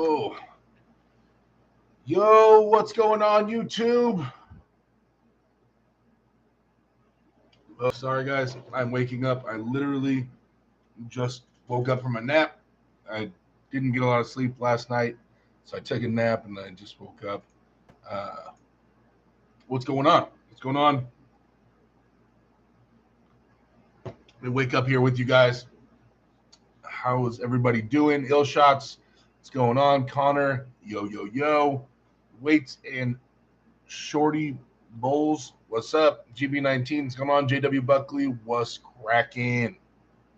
Oh, yo, what's going on, YouTube? Oh, sorry, guys. I'm waking up. I literally just woke up from a nap. I didn't get a lot of sleep last night, so I took a nap and I just woke up. Uh, what's going on? What's going on? Let me wake up here with you guys. How is everybody doing? Ill shots. What's going on? Connor. Yo, yo, yo. Weights and Shorty Bowles, what's up? GB19, what's going on? JW Buckley, what's cracking?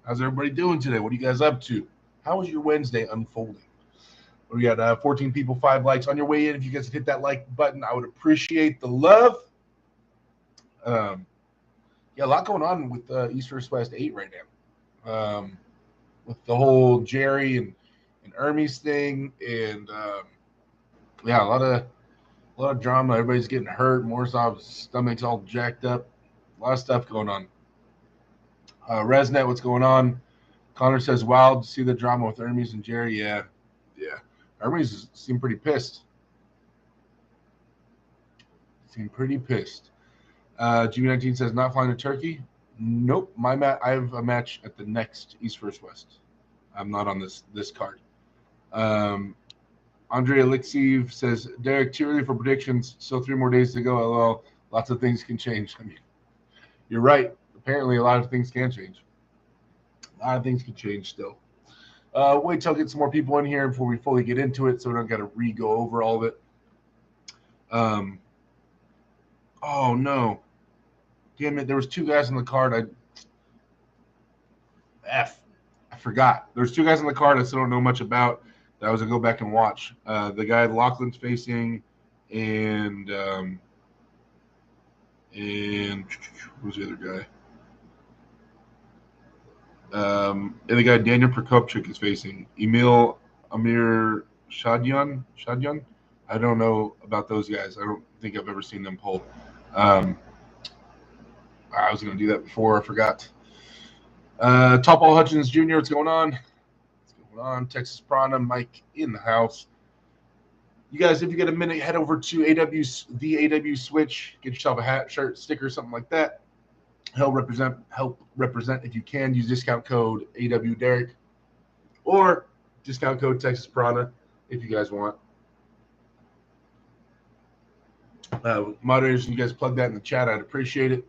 How's everybody doing today? What are you guys up to? How is your Wednesday unfolding? We got 14 people, 5 likes on your way in. If you guys hit that like button, I would appreciate the love. Yeah, a lot going on with East First West 8 right now. With the whole Jerry and Ermey's thing, and yeah, a lot of drama. Everybody's getting hurt. Morsov's stomach's all jacked up. A lot of stuff going on. Resnet, what's going on? Connor says, "Wild to see the drama with Hermes and Jerry." Yeah. Hermes seemed pretty pissed. GB19 says, "Not flying to Turkey." Nope. I have a match at the next East First West. I'm not on this card. Andre Alexiev says, "Derek, too early for predictions. Still 3 more days to go. LOL. Lots of things can change." I mean, you're right. Apparently, a lot of things can change. A lot of things can change still. Wait till I get some more people in here before we fully get into it, so we don't got to re-go over all of it. Oh no, damn it! There was 2 guys on the card. I forgot. There's 2 guys on the card I still don't know much about. That I was gonna go back and watch. The guy Lachlan's facing, and who's the other guy? And the guy Daniel Prokopchuk is facing Emil Amir Shadyan. I don't know about those guys. I don't think I've ever seen them pull. Um, I was going to do that before. I forgot. Topol Hutchins Jr. What's going on? Texas Prana, Mike in the house. You guys, if you get a minute, head over to the AW Switch. Get yourself a hat, shirt, sticker, something like that. Help represent if you can. Use discount code AW Derek or discount code Texas Prana if you guys want. Moderators, you guys plug that in the chat. I'd appreciate it.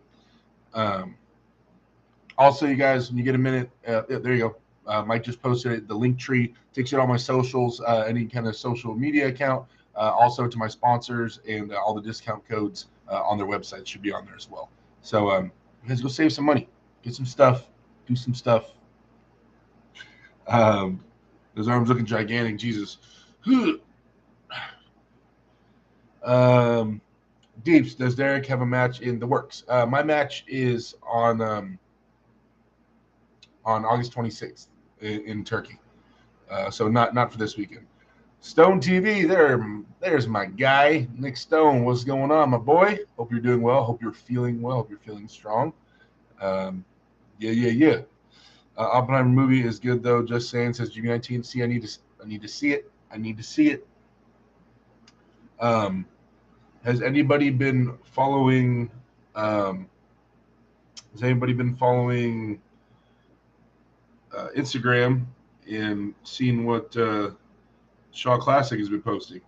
Also, you guys, when you get a minute, there you go. Mike just posted it. The link tree takes you to all my socials, any kind of social media account. Also to my sponsors and all the discount codes on their website should be on there as well. So you guys go save some money, get some stuff, do some stuff. Those arms looking gigantic, Jesus. Deeps, does Derek have a match in the works? My match is on August 26th in Turkey. So not for this weekend. Stone TV, there's my guy, Nick Stone. What's going on, my boy? Hope you're doing well. Hope you're feeling well. Hope you're feeling strong. Yeah. Oppenheimer movie is good though. Just saying, says GB19. See, I need to see it. Has anybody been following? Instagram and seen what Shaw Classic has been posting?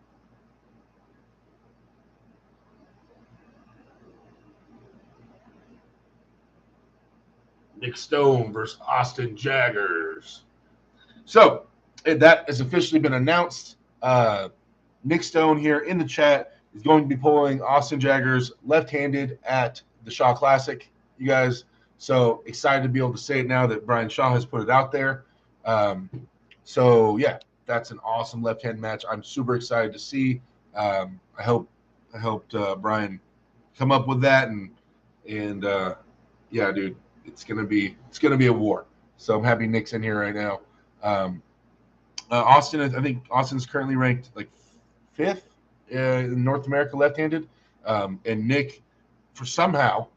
Nick Stone versus Austin Jaggers. So that has officially been announced. Nick Stone here in the chat is going to be pulling Austin Jaggers left-handed at the Shaw Classic, you guys. So excited to be able to say it now that Brian Shaw has put it out there. So yeah, that's an awesome left-hand match. I'm super excited to see. I helped Brian come up with that, and yeah, dude, it's gonna be a war. So I'm happy Nick's in here right now. Austin, I think Austin's currently ranked like 5th in North America left-handed, and Nick, for somehow,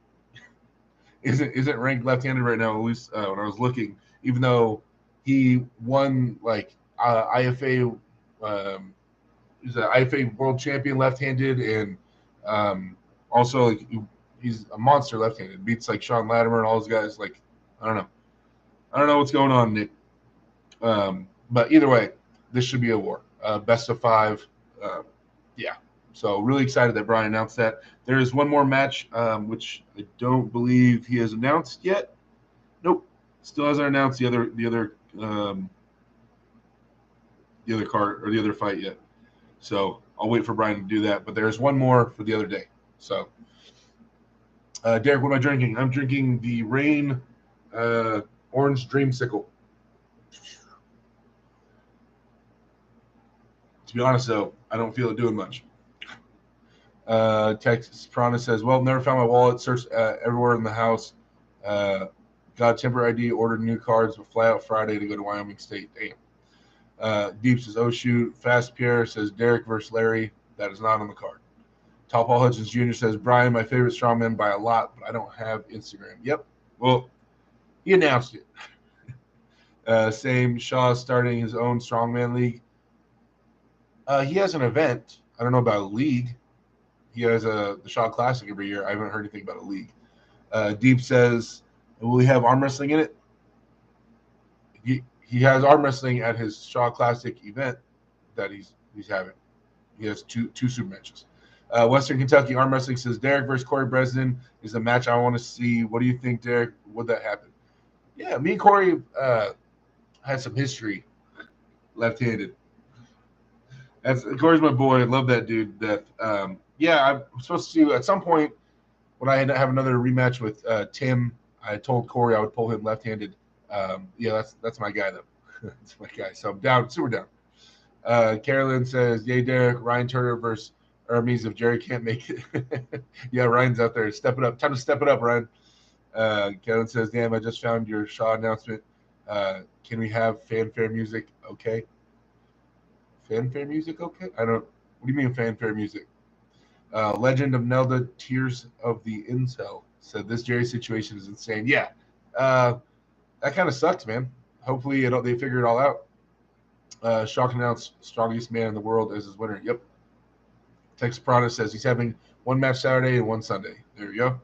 isn't ranked left-handed right now. At least when I was looking, even though he won like IFA He's an IFA world champion left-handed, and also like he's a monster left-handed. Beats like Sean Latimer and all those guys. Like I don't know what's going on, Nick. But either way, this should be a war. Best of 5. Yeah. So really excited that Brian announced that. There is one more match, which I don't believe he has announced yet. Nope. Still hasn't announced the other card or the other fight yet. So I'll wait for Brian to do that. But there's one more for the other day. So Derek, what am I drinking? I'm drinking the Rain Orange Dreamsicle. To be honest, though, I don't feel it doing much. Texas Prana says, well, never found my wallet. Searched everywhere in the house. Got a temporary ID, ordered new cards, but fly out Friday to go to Wyoming State. Damn. Deep says, oh, shoot. Fast Pierre says, Derek versus Larry. That is not on the card. Top Paul Hutchins Jr. says, Brian, my favorite strongman by a lot, but I don't have Instagram. Yep. Well, he announced it. Same. Shaw starting his own strongman league. He has an event. I don't know about a league. He has the Shaw Classic every year. I haven't heard anything about a league. Deep says, will he have arm wrestling in it? He has arm wrestling at his Shaw Classic event that he's having. He has two super matches. Western Kentucky Arm Wrestling says, Derek versus Corey Bresnan is the match I want to see. What do you think, Derek? Would that happen? Yeah, me and Corey had some history left-handed. Corey's my boy. I love that dude. Yeah, I'm supposed to at some point when I have another rematch with Tim. I told Corey I would pull him left-handed. Yeah, that's my guy though. That's my guy. So I'm down, super down. Carolyn says, "Yay, Derek, Ryan Turner versus Hermes if Jerry can't make it." Yeah, Ryan's out there. Step it up. Time to step it up, Ryan. Carolyn says, "Damn, I just found your Shaw announcement. Can we have fanfare music? Okay." Fanfare music, okay? I don't. What do you mean fanfare music? Legend of Nelda, Tears of the Incel said this Jerry situation is insane. Yeah, that kind of sucks, man. Hopefully they figure it all out. Shock announced strongest man in the world as his winner. Yep. Texas Prada says he's having one match Saturday and one Sunday. There you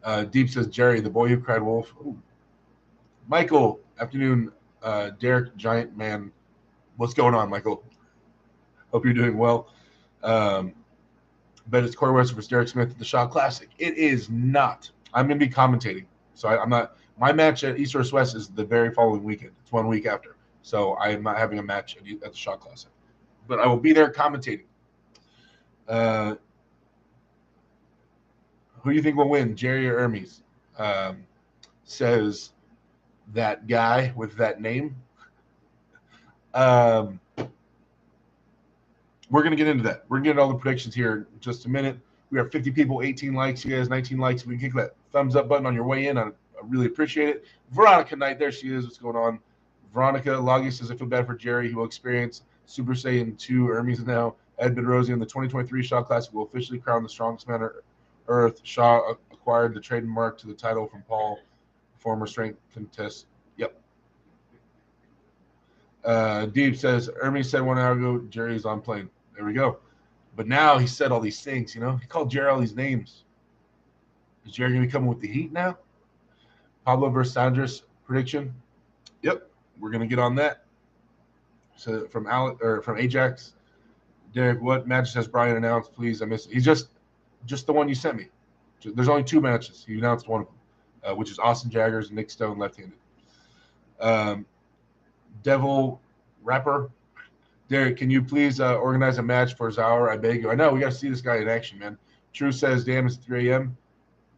go. Deep says Jerry, the boy who cried wolf. Ooh. Michael, afternoon. Derek, giant man. What's going on, Michael? Hope you're doing well. But it's Corey West versus Derek Smith at the Shaw Classic. It is not. I'm going to be commentating. So I'm not. My match at East vs. West is the very following weekend. It's 1 week after. So I'm not having a match at the Shaw Classic. But I will be there commentating. Who do you think will win, Jerry or Hermes? Says that guy with that name. We're going to get into that. We're going to get all the predictions here in just a minute. We have 50 people, 18 likes. You guys, 19 likes. We can click that thumbs up button on your way in. I really appreciate it. Veronica Knight, there she is. What's going on? Veronica Loggy says, I feel bad for Jerry. He will experience Super Saiyan 2 Hermes now. Ed Bedrosian, the 2023 Shaw Classic will officially crown the strongest man on earth. Shaw acquired the trademark to the title from Paul, former strength contest. Yep. Deep says, Hermes said 1 hour ago, Jerry's on plane. There we go. But now he said all these things, you know. He called Jerry all these names. Is Jerry going to be coming with the heat now? Pablo versus Andres prediction. Yep, we're going to get on that. So from Ajax, Derek, what matches has Brian announced? Please, I missed it. He's just the one you sent me. There's only 2 matches. He announced one of them, which is Austin Jaggers and Nick Stone left-handed. Devil Rapper. Derek, can you please organize a match for Zauer? I beg you. I know we got to see this guy in action, man. True says, damn, it's 3 a.m.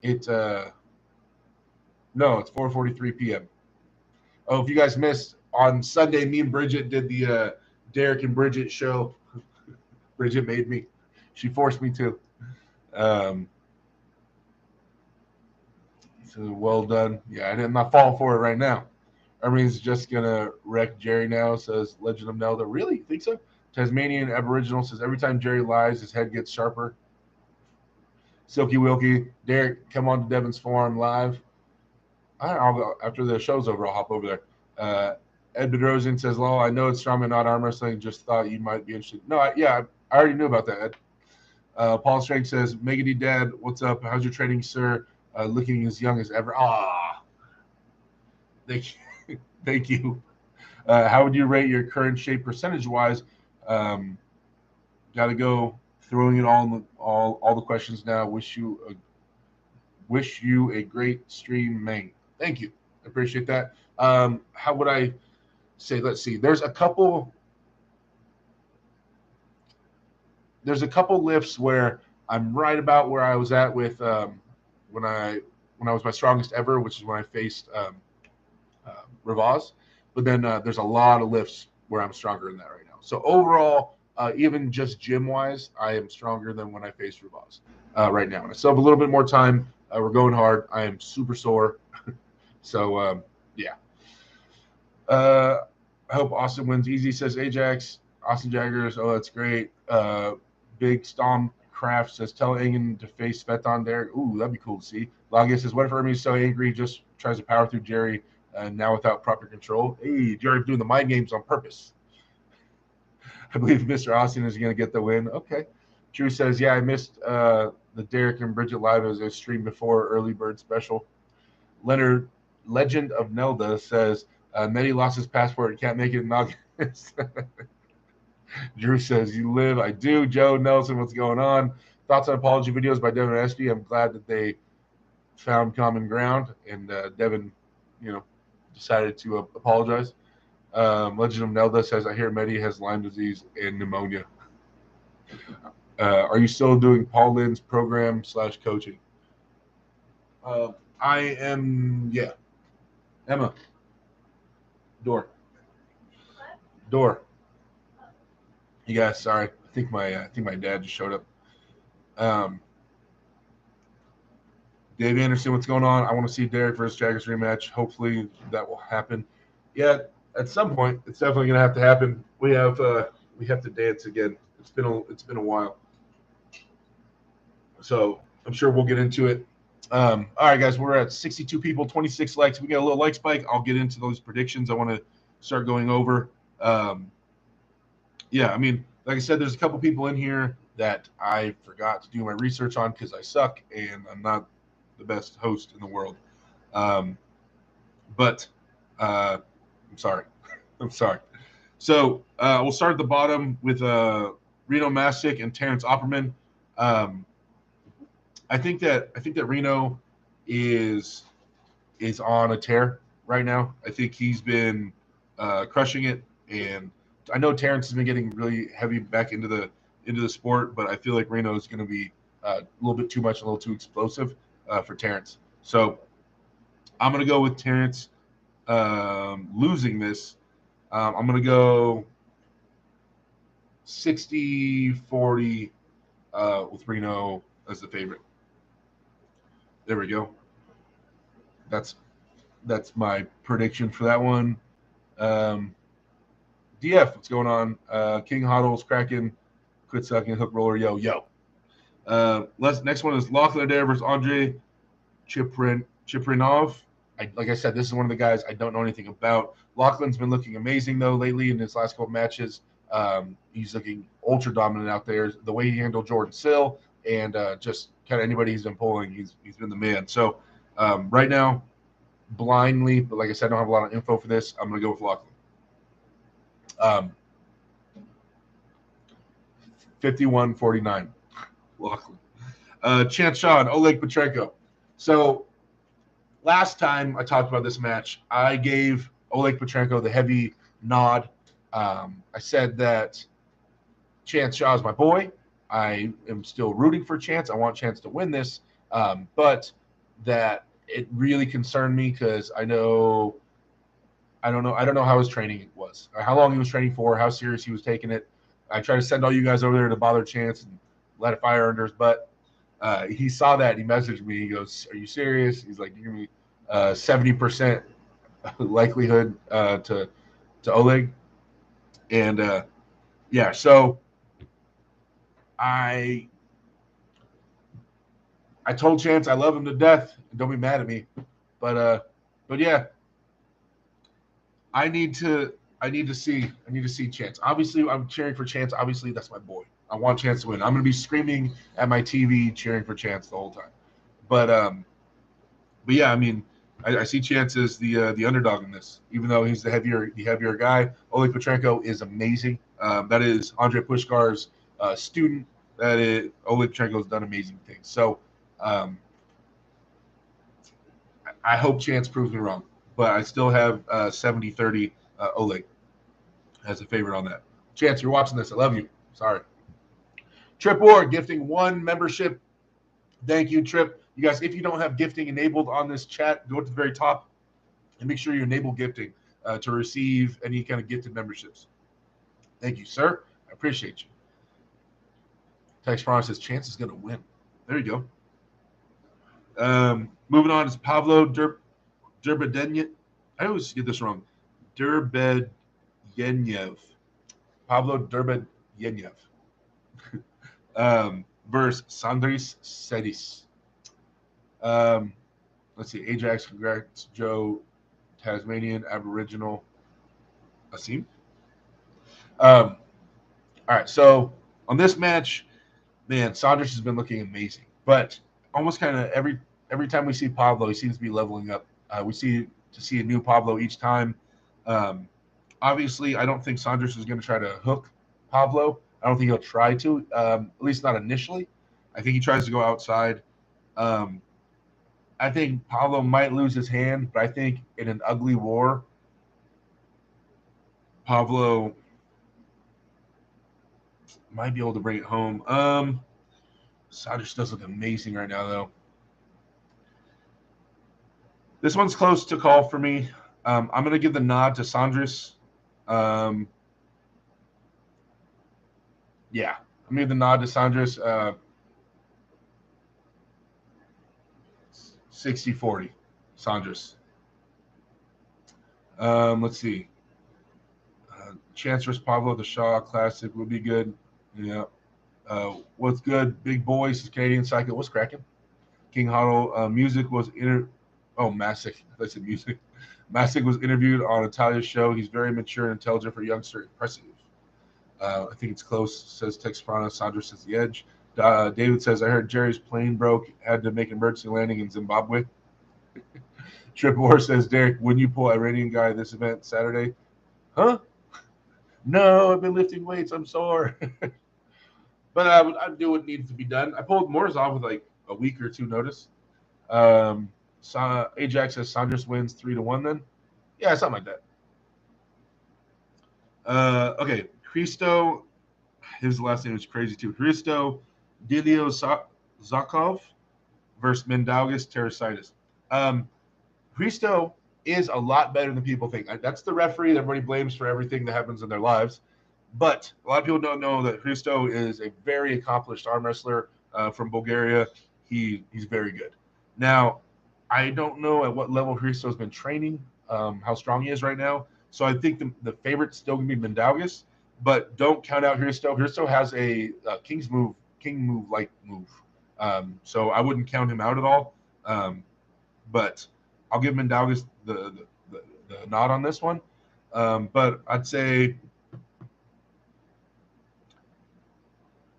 It's 4:43 p.m. Oh, if you guys missed, on Sunday, me and Bridget did the Derek and Bridget show. Bridget made me. She forced me to. So well done. Yeah, I'm not falling for it right now. Everybody's just going to wreck Jerry now, says Legend of Nelda. Really? You think so? Tasmanian Aboriginal says, every time Jerry lies, his head gets sharper. Silky Wilkie. Derek, come on to Devon's Forum live. I'll go. After the show's over, I'll hop over there. Ed Bedrosian says, "Lol, I know it's strongman, not arm wrestling. Just thought you might be interested." No, I already knew about that, Ed. Paul Strang says, Megady Dad, what's up? How's your training, sir? Looking as young as ever. Ah, thank you. Thank you. How would you rate your current shape percentage-wise? Got to go throwing it all the questions now. Wish you a great stream, Meng. Thank you. I appreciate that. How would I say? Let's see. There's a couple lifts where I'm right about where I was at with when I was my strongest ever, which is when I faced Ravaz. But then there's a lot of lifts where I'm stronger than that right now. So overall, even just gym wise, I am stronger than when I faced Ravaz right now. And I still have a little bit more time. We're going hard. I am super sore. So yeah. I hope Austin wins easy, says Ajax. Austin Jaggers, oh, that's great. Big Storm Craft says, tell Engen to face Sveton there. Ooh, that'd be cool to see. Lagia says, what if Ermey's so angry he just tries to power through Jerry now without proper control? Hey, Jerry's doing the mind games on purpose. I believe Mr. Austin is going to get the win. Okay. Drew says, yeah, I missed the Derek and Bridget live as a stream before early bird special. Leonard, Legend of Nelda, says, Medi lost his passport and can't make it in August. Drew says, you live. I do. Joe Nelson, what's going on? Thoughts on apology videos by Devin and Espy. I'm glad that they found common ground and Devin, decided to apologize. Legend of Nelda says, I hear Medi has Lyme disease and pneumonia. Are you still doing Paul Lynn's program / coaching? I am, yeah. Emma. Door. You guys, sorry. I think my dad just showed up. Dave Anderson, what's going on? I want to see Derek versus Jaggers rematch. Hopefully that will happen. Yeah, at some point, it's definitely going to have to happen. We have to dance again. It's been a while, so I'm sure we'll get into it. All right, guys, we're at 62 people, 26 likes. We got a little like spike. I'll get into those predictions. I want to start going over. Yeah, I mean, like I said, there's a couple people in here that I forgot to do my research on because I suck and I'm not the best host in the world. But I'm sorry. I'm sorry. So we'll start at the bottom with Reno Mastic and Terrence Opperman. I think that Reno is on a tear right now. I think he's been crushing it, and I know Terrence has been getting really heavy back into the sport, but I feel like Reno is going to be a little bit too much, a little too explosive for Terrence. So I'm going to go with Terrence losing this. I'm going to go 60-40 with Reno as the favorite. There we go. That's my prediction for that one. DF, what's going on? King Hoddles, Kraken, quit sucking, hook roller, yo. Next one is Lachlan Adair versus Andre Chiprinov. Like I said, this is one of the guys I don't know anything about. Lachlan's been looking amazing, though, lately in his last couple matches. He's looking ultra dominant out there. The way he handled Jordan Sill and just kind of anybody he's been pulling, he's been the man. So right now, blindly, but like I said, I don't have a lot of info for this. I'm going to go with Lachlan. 51-49. Lachlan. Chance Shaw and Oleg Petrenko. So last time I talked about this match, I gave Oleg Petrenko the heavy nod. I said that Chance Shaw is my boy. I am still rooting for Chance. I want Chance to win this, but that it really concerned me because I don't know how his training was, or how long he was training for, how serious he was taking it. I tried to send all you guys over there to bother Chance and let it fire under his butt. He saw that and he messaged me. He goes, "Are you serious?" He's like, "You give me 70% likelihood to Oleg," and yeah. So I told Chance I love him to death. Don't be mad at me, but yeah. I need to see Chance. Obviously, I'm cheering for Chance. Obviously, that's my boy. I want Chance to win. I'm gonna be screaming at my TV cheering for Chance the whole time. But yeah, I mean, I see Chance as the underdog in this, even though he's the heavier guy. Oleg Petrenko is amazing. That is Andre Pushkar's student. Oleg Petrenko has done amazing things. So um, I hope Chance proves me wrong, but I still have 70-30 Oleg as a favorite on that. Chance, you're watching this. I love you. Sorry. Trip Ward gifting one membership. Thank you, Trip. You guys, if you don't have gifting enabled on this chat, go to the very top and make sure you enable gifting to receive any kind of gifted memberships. Thank you, sir. I appreciate you. Text Ron says Chance is going to win. There you go. Moving on is Pavlo Derbedenyev. I always get this wrong. Derbedenyev. Pavlo Derbedenyev. Versus Sandris Sedis. Let's see. Ajax, congrats, Joe, Tasmanian, Aboriginal, Asim. All right. So on this match, man, Saunders has been looking amazing. But almost kind of every time we see Pablo, he seems to be leveling up. We see a new Pablo each time. Obviously, I don't think Saunders is going to try to hook Pablo. I don't think he'll try to, at least not initially. I think he tries to go outside. I think Pablo might lose his hand, but I think in an ugly war, Pablo might be able to bring it home. Saunders does look amazing right now, though. This one's close to call for me. I'm going to give the nod to Saunders. Yeah, I'm going to give the nod to Saunders. 60-40, Saunders. Let's see. Chance vs. Pablo, the Shaw Classic would be good. Yeah. What's good? Big boys, Canadian Psycho. What's cracking? King Huddle. Music was Masick. I said music. Masick was interviewed on Italia's show. He's very mature and intelligent for a youngster. Impressive. I think it's close, says Tex Prana. Sandra says the edge. David says, I heard Jerry's plane broke, had to make an emergency landing in Zimbabwe. Trip War says, Derek, wouldn't you pull Iranian guy this event Saturday? Huh? No, I've been lifting weights. I'm sore. But I'd do what needs to be done. I pulled Morozov with like a week or two notice. Ajax says Saunders wins 3-1 then. Yeah, something like that. Okay, Christo, his last name is crazy too. Christo Dilio Zakov versus Mindaugas Terasitis. Christo is a lot better than people think. That's the referee that everybody blames for everything that happens in their lives. But a lot of people don't know that Christo is a very accomplished arm wrestler from Bulgaria. He's very good. Now, I don't know at what level Christo's been training, how strong he is right now. So I think the favorite's still going to be Mindaugas, but don't count out Christo. Christo has a king move-like move. So I wouldn't count him out at all. But I'll give Mindaugas the nod on this one. But I'd say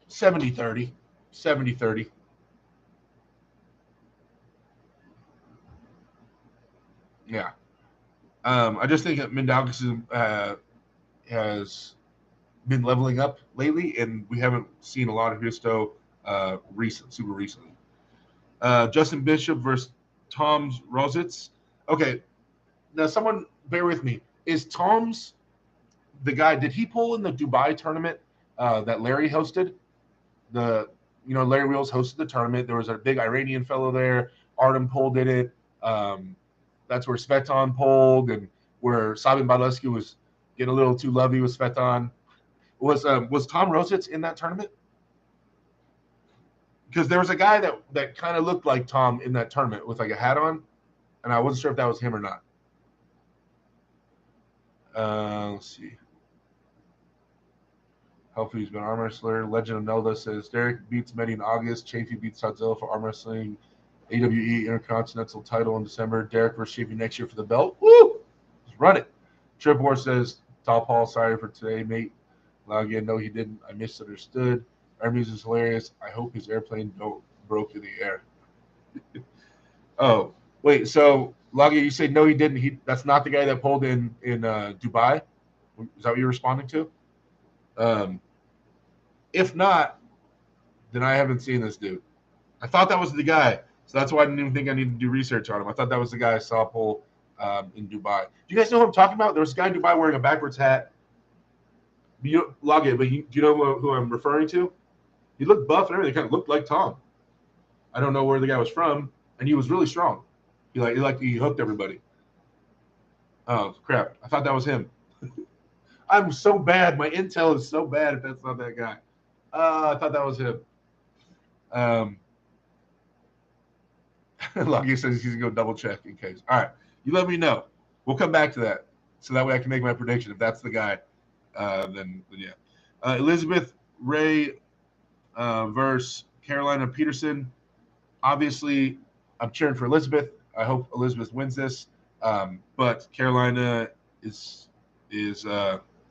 70-30. 70-30. Yeah. I just think that Mindaugas has been leveling up lately, and we haven't seen a lot of Christo super recently. Justin Bishop versus Tom's Rositz. Okay, now someone bear with me. Is Tom's the guy? Did he pull in the Dubai tournament that Larry hosted? Larry Wheels hosted the tournament. There was a big Iranian fellow there. Artem Pol did it. That's where Svetan pulled, and where Sabin Badlesky was getting a little too lovey with Svetan. Was Tom Rositz in that tournament? Because there was a guy that kind of looked like Tom in that tournament with like a hat on, and I wasn't sure if that was him or not. Let's see. Hopefully he's been arm wrestler. Legend of Nelda says Derek beats Mehdi in August. Chafee beats Godzilla for arm wrestling. AWE Intercontinental title in December. Derek versus Chafee next year for the belt. Woo! Just run it. Trip War says, Tall Paul, sorry for today, mate. Again, no, he didn't. I misunderstood. Hermes is hilarious. I hope his airplane broke in the air. Oh, wait. So, Lagia, you say no, he didn't. That's not the guy that pulled in Dubai. Is that what you're responding to? If not, then I haven't seen this dude. I thought that was the guy, so that's why I didn't even think I needed to do research on him. I thought that was the guy I saw pull in Dubai. Do you guys know who I'm talking about? There was a guy in Dubai wearing a backwards hat. Lagia, but do you know who I'm referring to? He looked buff and everything. Kind of looked like Tom. I don't know where the guy was from, and he was really strong. He hooked everybody. Oh crap! I thought that was him. I'm so bad. My intel is so bad. If that's not that guy, I thought that was him. Lucky says he's gonna go double check in case. All right, you let me know. We'll come back to that, so that way I can make my prediction. If that's the guy, then yeah. Elizabeth Ray versus Carolina Peterson. Obviously, I'm cheering for Elizabeth. I hope Elizabeth wins this. But Carolina is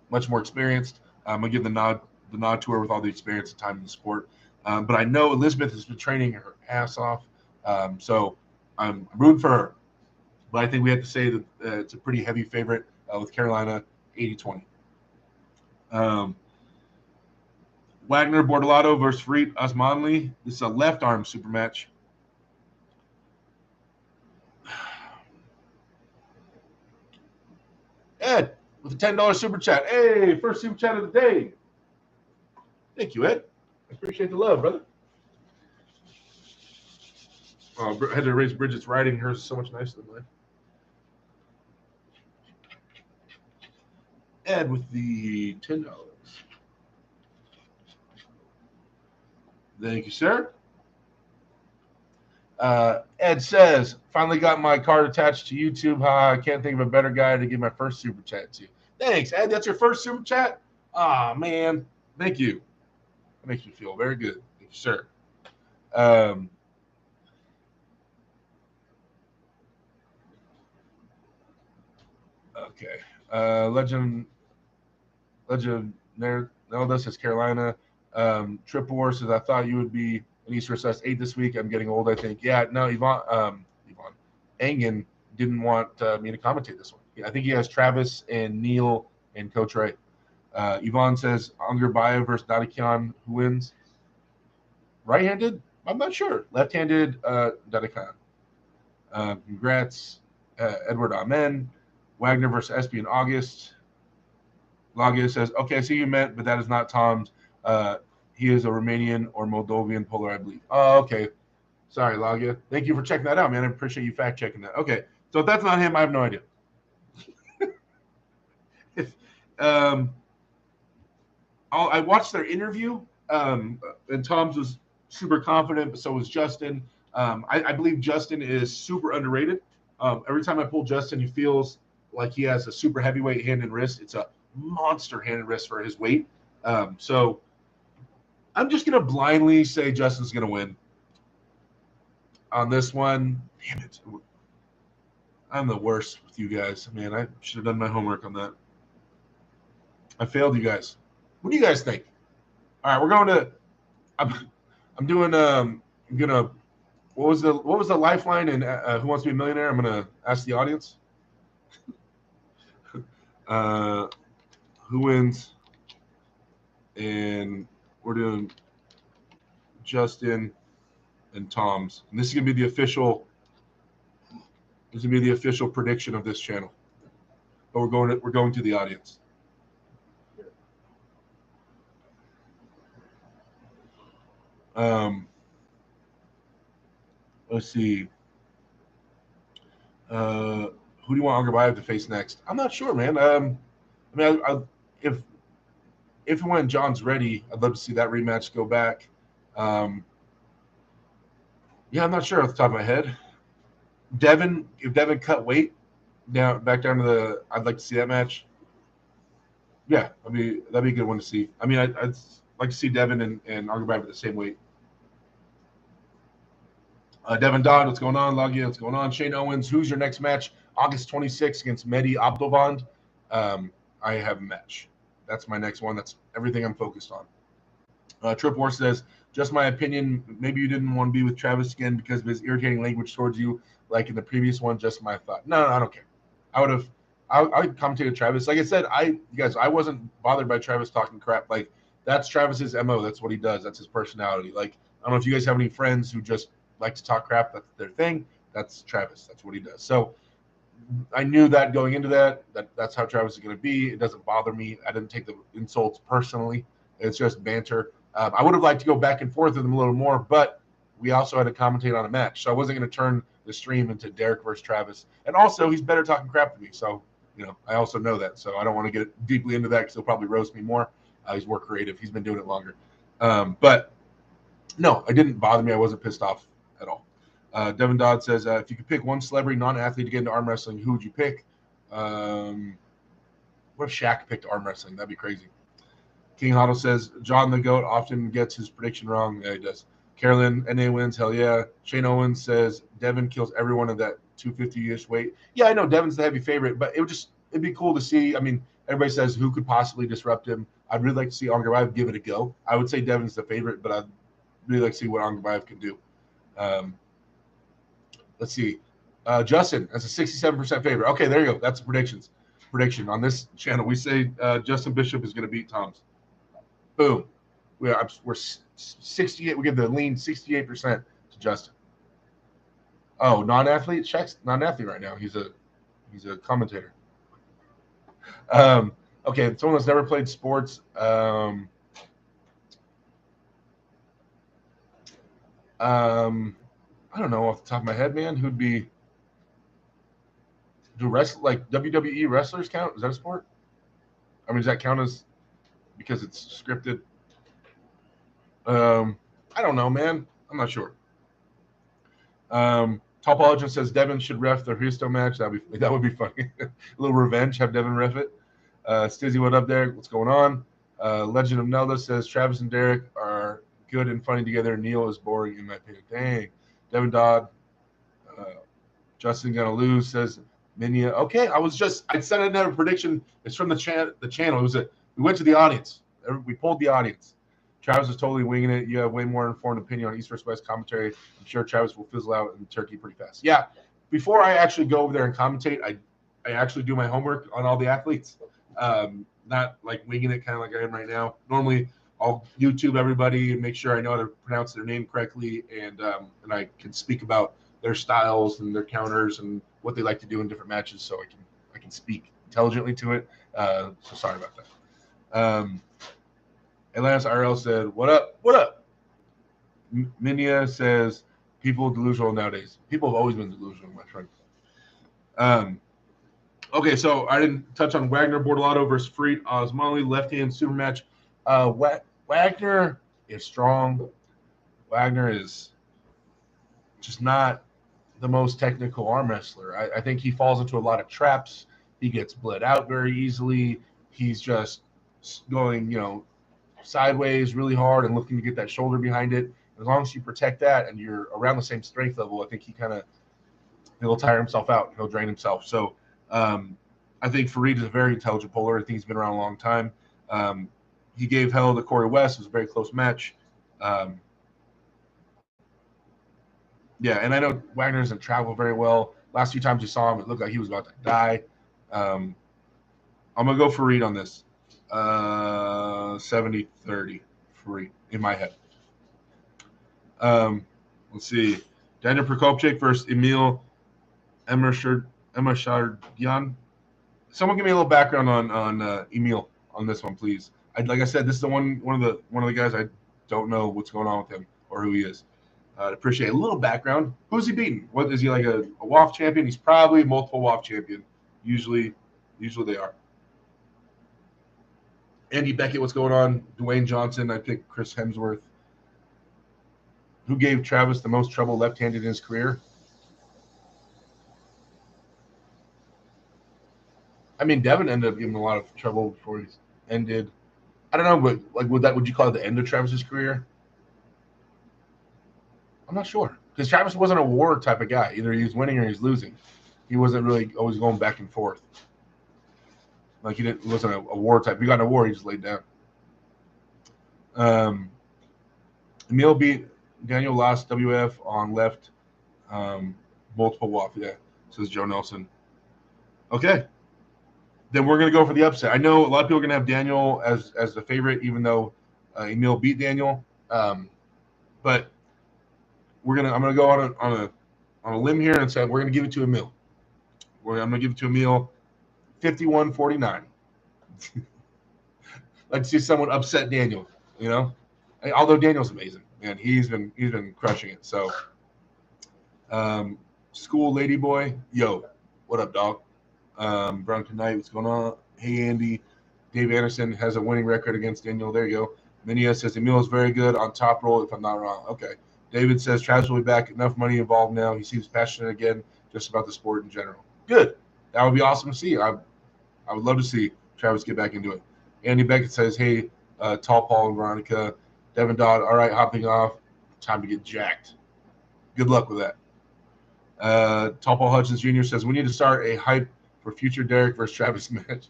much more experienced. I'm gonna give the nod to her with all the experience and time in the sport. But I know Elizabeth has been training her ass off, so I'm rooting for her. But I think we have to say that it's a pretty heavy favorite with Carolina, 80-20. Wagner Bortolato versus Farid Osmanli. This is a left arm super match. Ed with a $10 super chat. Hey, first super chat of the day. Thank you, Ed. I appreciate the love, brother. Oh, I had to erase Bridget's writing. Hers is so much nicer than mine. Ed with the $10. Thank you, sir. Ed says, finally got my card attached to YouTube. I can't think of a better guy to give my first super chat to. Thanks, Ed. That's your first super chat? Ah, man. Thank you. That makes me feel very good. Thank you, sir. Okay. Legend Nelda says Carolina. Trip War says, I thought you would be an East West 8 this week. I'm getting old, I think. Yeah, no, Yvonne Engen didn't want me to commentate this one. I think he has Travis and Neil and Coach Wright. Yvonne says, Unger Bayo versus Dadikian, who wins? Right-handed? I'm not sure. Left-handed, Dadikian. Congrats, Edward Amen. Wagner versus Espy in August. Lagia says, okay, I see you meant, but that is not Tom's. He is a Romanian or Moldovan puller, I believe. Oh, okay. Sorry, Lagia. Thank you for checking that out, man. I appreciate you fact-checking that. Okay, so if that's not him, I have no idea. I watched their interview, and Tom's was super confident, but so was Justin. I believe Justin is super underrated. Every time I pull Justin, he feels like he has a super heavyweight hand and wrist. It's a monster hand and wrist for his weight. So I'm just going to blindly say Justin's going to win on this one. Damn it. I'm the worst with you guys. Man, I should have done my homework on that. I failed you guys. What do you guys think? All right, we're going to I'm doing I'm going to what was the lifeline and Who Wants to Be a Millionaire? I'm going to ask the audience. Who wins? And we're doing Justin and Tom's. And this is gonna be the official. This is gonna be the official prediction of this channel. But we're going to the audience. Let's see. Who do you want Angarbayev to face next? I'm not sure, man. I mean, if and when John's ready, I'd love to see that rematch go back. Yeah, I'm not sure off the top of my head. If Devin cut weight back down to the, I'd like to see that match. Yeah, that'd be a good one to see. I mean, I'd like to see Devin and Angarbayev at the same weight. Devin Dodd, what's going on? Lagia, what's going on? Shane Owens, who's your next match? August 26th against Mehdi Abdulvand. I have a match. That's my next one. That's everything I'm focused on. Trip War says, just my opinion. Maybe you didn't want to be with Travis again because of his irritating language towards you, like in the previous one. Just my thought. No, I don't care. I would have. I commentated Travis. Like I said, you guys, I wasn't bothered by Travis talking crap. Like that's Travis's MO. That's what he does. That's his personality. Like I don't know if you guys have any friends who just like to talk crap. That's their thing. That's Travis. That's what he does. So I knew that going into that's how Travis is going to be. It doesn't bother me. I didn't take the insults personally. It's just banter. I would have liked to go back and forth with him a little more, but we also had to commentate on a match. So I wasn't going to turn the stream into Derek versus Travis. And also, he's better talking crap than me. So, I also know that. So I don't want to get deeply into that because he'll probably roast me more. He's more creative. He's been doing it longer. But no, it didn't bother me. I wasn't pissed off at all. Devin Dodd says, if you could pick one celebrity non-athlete to get into arm wrestling, who would you pick? What if Shaq picked arm wrestling? That'd be crazy. King Huddle says, John the GOAT often gets his prediction wrong. Yeah, he does. Carolyn, NA wins. Hell yeah. Shane Owens says, Devin kills everyone at that 250-ish weight. Yeah, I know Devin's the heavy favorite, but it'd be cool to see. I mean, everybody says who could possibly disrupt him. I'd really like to see Angabayev give it a go. I would say Devin's the favorite, but I'd really like to see what Angabayev can do. Let's see. Justin, that's a 67% favorite. Okay, there you go. That's a prediction. On this channel, we say Justin Bishop is going to beat Toms. Boom. We're 68. We give the lean 68% to Justin. Oh, non-athlete? Shaq's non-athlete right now. He's a commentator. Okay, someone that's never played sports. I don't know off the top of my head, man. Who'd be like WWE wrestlers count? Is that a sport? I mean, does that count as because it's scripted? I don't know, man. I'm not sure. Topologist says Devin should ref the Hristo match. That would be funny. A little revenge. Have Devin ref it. Stizzy, what up there? What's going on? Legend of Nelda says Travis and Derek are good and funny together. Neil is boring in my opinion. Dang. Devin Dodd. Justin gonna lose says Minia. Okay, I said another prediction. It's from the channel. We went to the audience. We polled the audience. Travis is totally winging it. You have way more informed opinion on East versus West commentary. I'm sure Travis will fizzle out in Turkey pretty fast. Yeah, before I actually go over there and commentate, I actually do my homework on all the athletes. Not like winging it kind of like I am right now. Normally, I'll YouTube everybody and make sure I know how to pronounce their name correctly, and I can speak about their styles and their counters and what they like to do in different matches, so I can speak intelligently to it. So sorry about that. Atlantis RL said, "What up? What up?" Minia says, "People delusional nowadays. People have always been delusional, my friend." Okay, so I didn't touch on Wagner Bortolato versus Freed Osmali left-hand super match. Wagner is strong. Wagner is just not the most technical arm wrestler. I think he falls into a lot of traps. He gets bled out very easily. He's just going, sideways really hard and looking to get that shoulder behind it. As long as you protect that and you're around the same strength level, I think he'll tire himself out. He'll drain himself. So I think Fareed is a very intelligent bowler. I think he's been around a long time. He gave hell to Corey West. It was a very close match. Yeah, and I know Wagner doesn't travel very well. Last few times you saw him, it looked like he was about to die. I'm going to go Fareed on this. 70-30 Fareed in my head. Let's see. Daniel Prokopchik versus Emil Emershardian. Someone give me a little background on Emil on this one, please. Like I said, this is one of the guys I don't know what's going on with him or who he is. I'd appreciate a little background. Who's he beating? What is he, like a WAF champion? He's probably a multiple WAF champion. Usually they are. Andy Beckett, what's going on? Dwayne Johnson, I picked Chris Hemsworth. Who gave Travis the most trouble left-handed in his career? I mean, Devin ended up giving him a lot of trouble before he ended. I don't know, but like, would you call it the end of Travis's career? I'm not sure, because Travis wasn't a war type of guy. Either he was winning or he was losing. He wasn't really always going back and forth. Like he didn't, it wasn't a war type. He got in a war, he just laid down. Emil beat Daniel last WF on left, multiple WAF. Yeah, says Joe Nelson. Okay, then we're gonna go for the upset. I know a lot of people are gonna have Daniel as the favorite, even though Emil beat Daniel. But I'm gonna go on a limb here and say we're gonna give it to Emil. I'm gonna give it to Emil, 51-49. Like to see someone upset Daniel, you know. Although Daniel's amazing, man, he's been crushing it. So, school lady boy, yo, what up, dog? Brown tonight, what's going on? Hey, Andy. Dave Anderson has a winning record against Daniel. There you go. Minia says Emil is very good on top roll, if I'm not wrong. Okay. David says Travis will be back. Enough money involved now. He seems passionate again, just about the sport in general. Good. That would be awesome to see. I would love to see Travis get back into it. Andy Beckett says, hey, Tall Paul and Veronica. Devin Dodd, all right, hopping off. Time to get jacked. Good luck with that. Tall Paul Hutchins Jr. says, we need to start a hype for future Derek versus Travis match.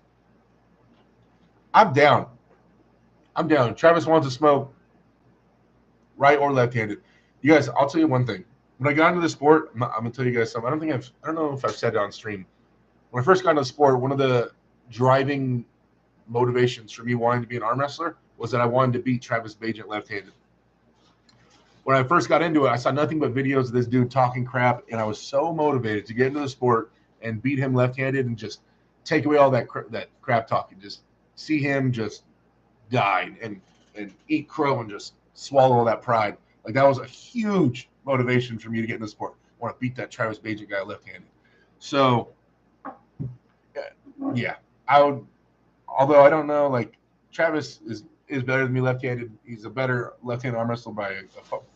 I'm down. Travis wants to smoke right or left-handed. You guys, I'll tell you one thing. When I got into the sport, I'm gonna tell you guys something. I don't know if I've said it on stream. When I first got into the sport, one of the driving motivations for me wanting to be an arm wrestler was that I wanted to beat Travis Bagent left-handed. When I first got into it, I saw nothing but videos of this dude talking crap, and I was so motivated to get into the sport and beat him left-handed and just take away all that crap talking. Just see him just die and eat crow and just swallow all that pride. Like, that was a huge motivation for me to get in the sport. I want to beat that Travis Bagent guy left-handed. So, yeah, I would. Although I don't know, like, Travis is better than me left-handed. He's a better left-handed arm wrestler by a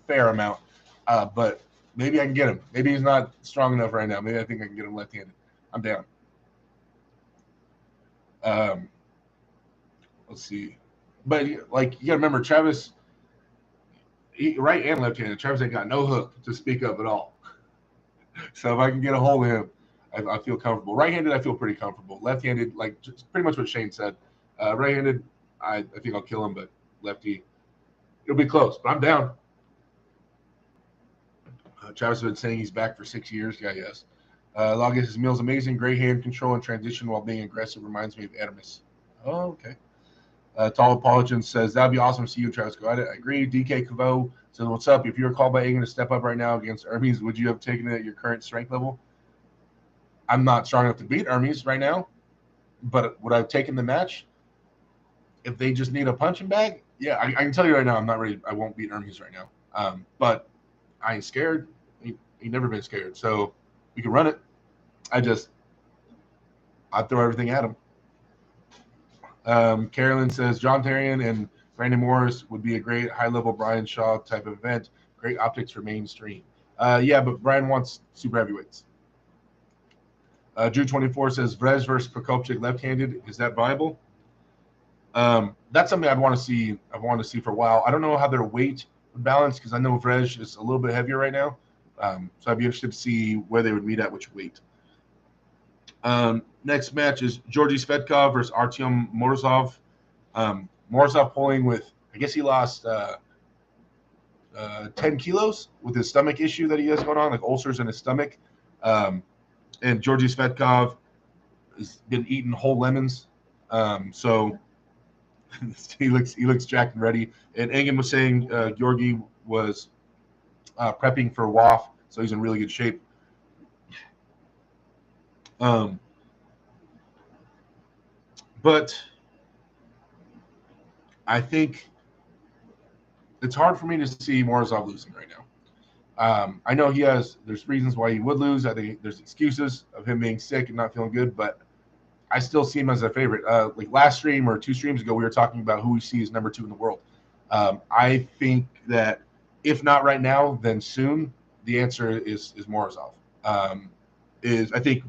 fair amount. But maybe I can get him. Maybe he's not strong enough right now. Maybe I think I can get him left-handed. I'm down. Let's see. But, like, you got to remember, Travis, right and left-handed, Travis ain't got no hook to speak of at all. So if I can get a hold of him, I feel comfortable. Right-handed, I feel pretty comfortable. Left-handed, like, just pretty much what Shane said. Right-handed, I think I'll kill him, but lefty, it'll be close. But I'm down. Travis has been saying he's back for 6 years. Yeah, yes. Logus, his meal's amazing. Great hand control and transition while being aggressive. Reminds me of Adamus. Oh, okay. Tall Apologist says, that'd be awesome to see you, Travis, go at it. I agree. DK Cavo says, what's up? If you were called by Egan to step up right now against Hermes, would you have taken it at your current strength level? I'm not strong enough to beat Hermes right now, but would I have taken the match? If they just need a punching bag, yeah, I can tell you right now, I'm not ready. I won't beat Hermes right now. But I ain't scared. He never been scared. So we can run it. I'd throw everything at him. Carolyn says, John Tarian and Brandon Morris would be a great high-level Brian Shaw type of event. Great optics for mainstream. Yeah, but Brian wants super heavyweights. Drew24 says, Vrez versus Prokopchik left-handed. Is that viable? That's something I've wanted to see for a while. I don't know how their weight would balance because I know Vrez is a little bit heavier right now. So I'd be interested to see where they would meet at which weight. Next match is Georgy Svetkov versus Artyom Morozov. Morozov pulling with, I guess he lost 10 kilos with his stomach issue that he has going on, like ulcers in his stomach. And Georgy Svetkov has been eating whole lemons. So he looks jacked and ready. And Engen was saying Georgy was prepping for WAF, so he's in really good shape. But I think it's hard for me to see Morozov losing right now. I know there's reasons why he would lose. I think there's excuses of him being sick and not feeling good, but I still see him as a favorite. Like last stream or 2 streams ago, we were talking about who we see as number 2 in the world. I think that if not right now, then soon, the answer is Morozov. I think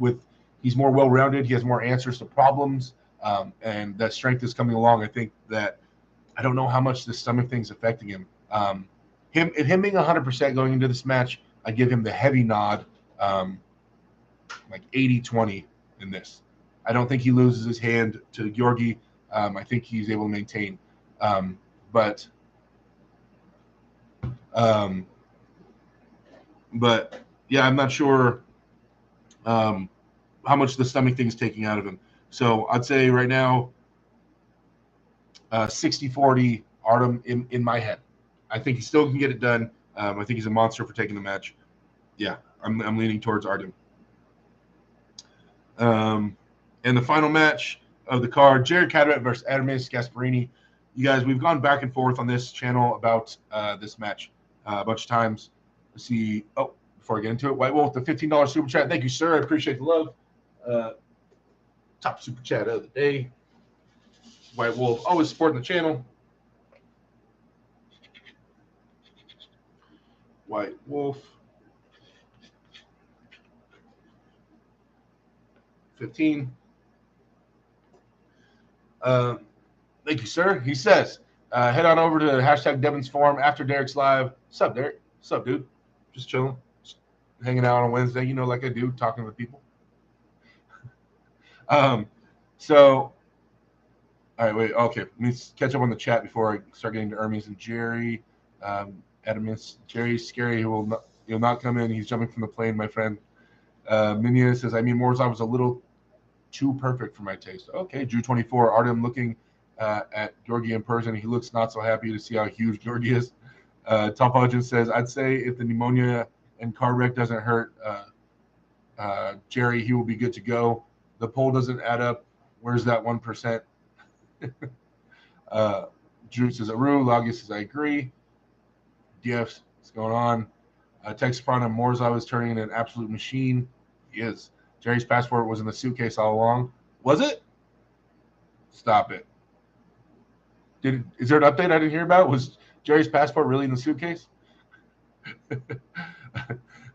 he's more well-rounded, he has more answers to problems, and that strength is coming along. I think that I don't know how much the stomach thing's affecting him. Him being 100% going into this match, I give him the heavy nod, like 80-20 in this. I don't think he loses his hand to Georgi. I think he's able to maintain. But yeah, I'm not sure how much the stomach thing is taking out of him. So I'd say right now, 60-40 Artem in my head. I think he still can get it done. I think he's a monster for taking the match. Yeah, I'm leaning towards Artem. And the final match of the card, Jared Cadret versus Adamis Gasparini. You guys, we've gone back and forth on this channel about this match a bunch of times. Let's see. Oh, before I get into it, White Wolf, the $15 super chat. Thank you, sir. I appreciate the love. Top super chat of the day. White Wolf, always supporting the channel. White Wolf. 15. Thank you, sir. He says, head on over to hashtag Devin's Forum after Derek's live. Sup, Derek? Sup, dude? Just chilling. Just hanging out on Wednesday, like I do, talking with people. So, all right, wait. Okay, let me catch up on the chat before I start getting to Hermes and Jerry. Adamus, Jerry's scary. He'll not come in. He's jumping from the plane, my friend. Minia says, Morozov was a little too perfect for my taste. Okay, Drew 24. Artem looking at Georgi in person. He looks not so happy to see how huge Georgi is. Top Hodgins says, I'd say if the pneumonia and car wreck doesn't hurt Jerry, he will be good to go. The poll doesn't add up. Where's that 1%? Drew says, Aru. Logis says, I agree. DF, what's going on? Text Prana Morzov is turning into an absolute machine. He is. Jerry's passport was in the suitcase all along. Was it? Stop it. Is there an update I didn't hear about? Was Jerry's passport really in the suitcase?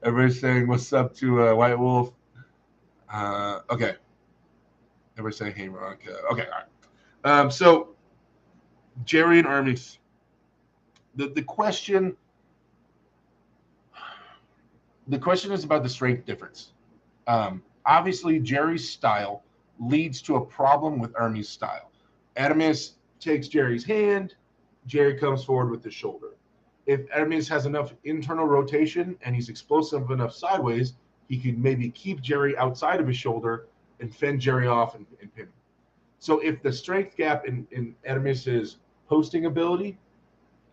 Everybody's saying what's up to White Wolf. Okay. Everybody's saying hey, Veronica. Okay, all right. So Jerry and Hermes. The question is about the strength difference. Obviously, Jerry's style leads to a problem with Hermes' style. Adamis takes Jerry's hand. Jerry comes forward with the shoulder. If Adamis has enough internal rotation and he's explosive enough sideways, he can maybe keep Jerry outside of his shoulder and fend Jerry off and pin him. So if the strength gap in Adamis' posting ability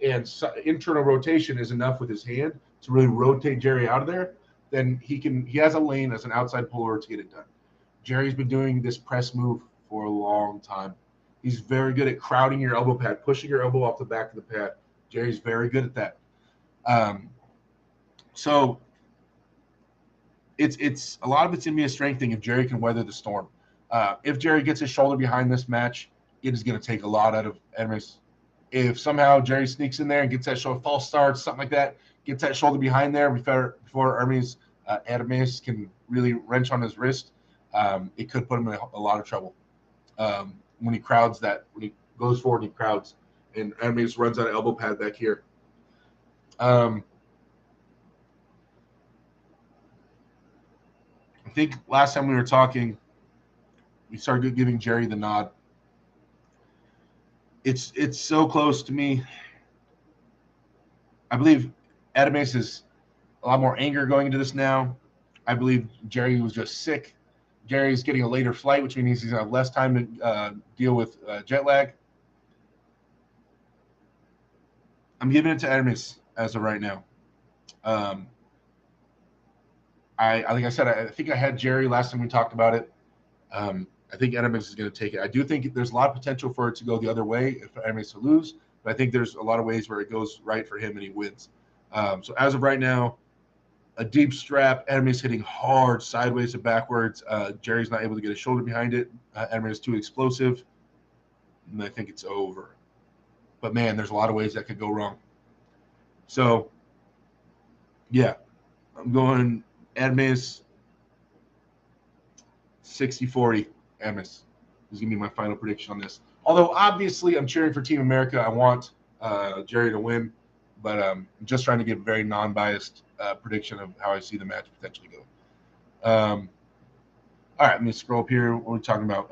and internal rotation is enough with his hand to really rotate Jerry out of there, then he has a lane as an outside puller to get it done. Jerry's been doing this press move for a long time. He's very good at crowding your elbow pad, pushing your elbow off the back of the pad. Jerry's very good at that. So it's a lot of it's gonna be a strength thing if Jerry can weather the storm. If Jerry gets his shoulder behind this match, it is going to take a lot out of Adamis. If somehow Jerry sneaks in there and gets that shoulder, false starts, something like that, gets that shoulder behind there before Hermes Adamis can really wrench on his wrist, it could put him in a lot of trouble. When he crowds when he goes forward, he crowds, and Adamis runs out of elbow pad back here. I think last time we were talking, we started giving Jerry the nod. It's so close to me. I believe Adamis is a lot more anger going into this now. I believe Jerry was just sick. Jerry's getting a later flight, which means he's going to have less time to deal with jet lag. I'm giving it to Adamis as of right now. Like I said, I think I had Jerry last time we talked about it. I think Adamis is going to take it. I do think there's a lot of potential for it to go the other way if Adamis to lose, but I think there's a lot of ways where it goes right for him and he wins. So as of right now, a deep strap, Adamis hitting hard sideways and backwards. Jerry's not able to get his shoulder behind it. Adamis is too explosive, and I think it's over. But man, there's a lot of ways that could go wrong. So yeah, I'm going Adamis 60-40. Adamis is going to be my final prediction on this. Although, obviously, I'm cheering for Team America. I want Jerry to win, but I'm just trying to give a very non-biased prediction of how I see the match potentially go. All right, let me scroll up here. What are we talking about?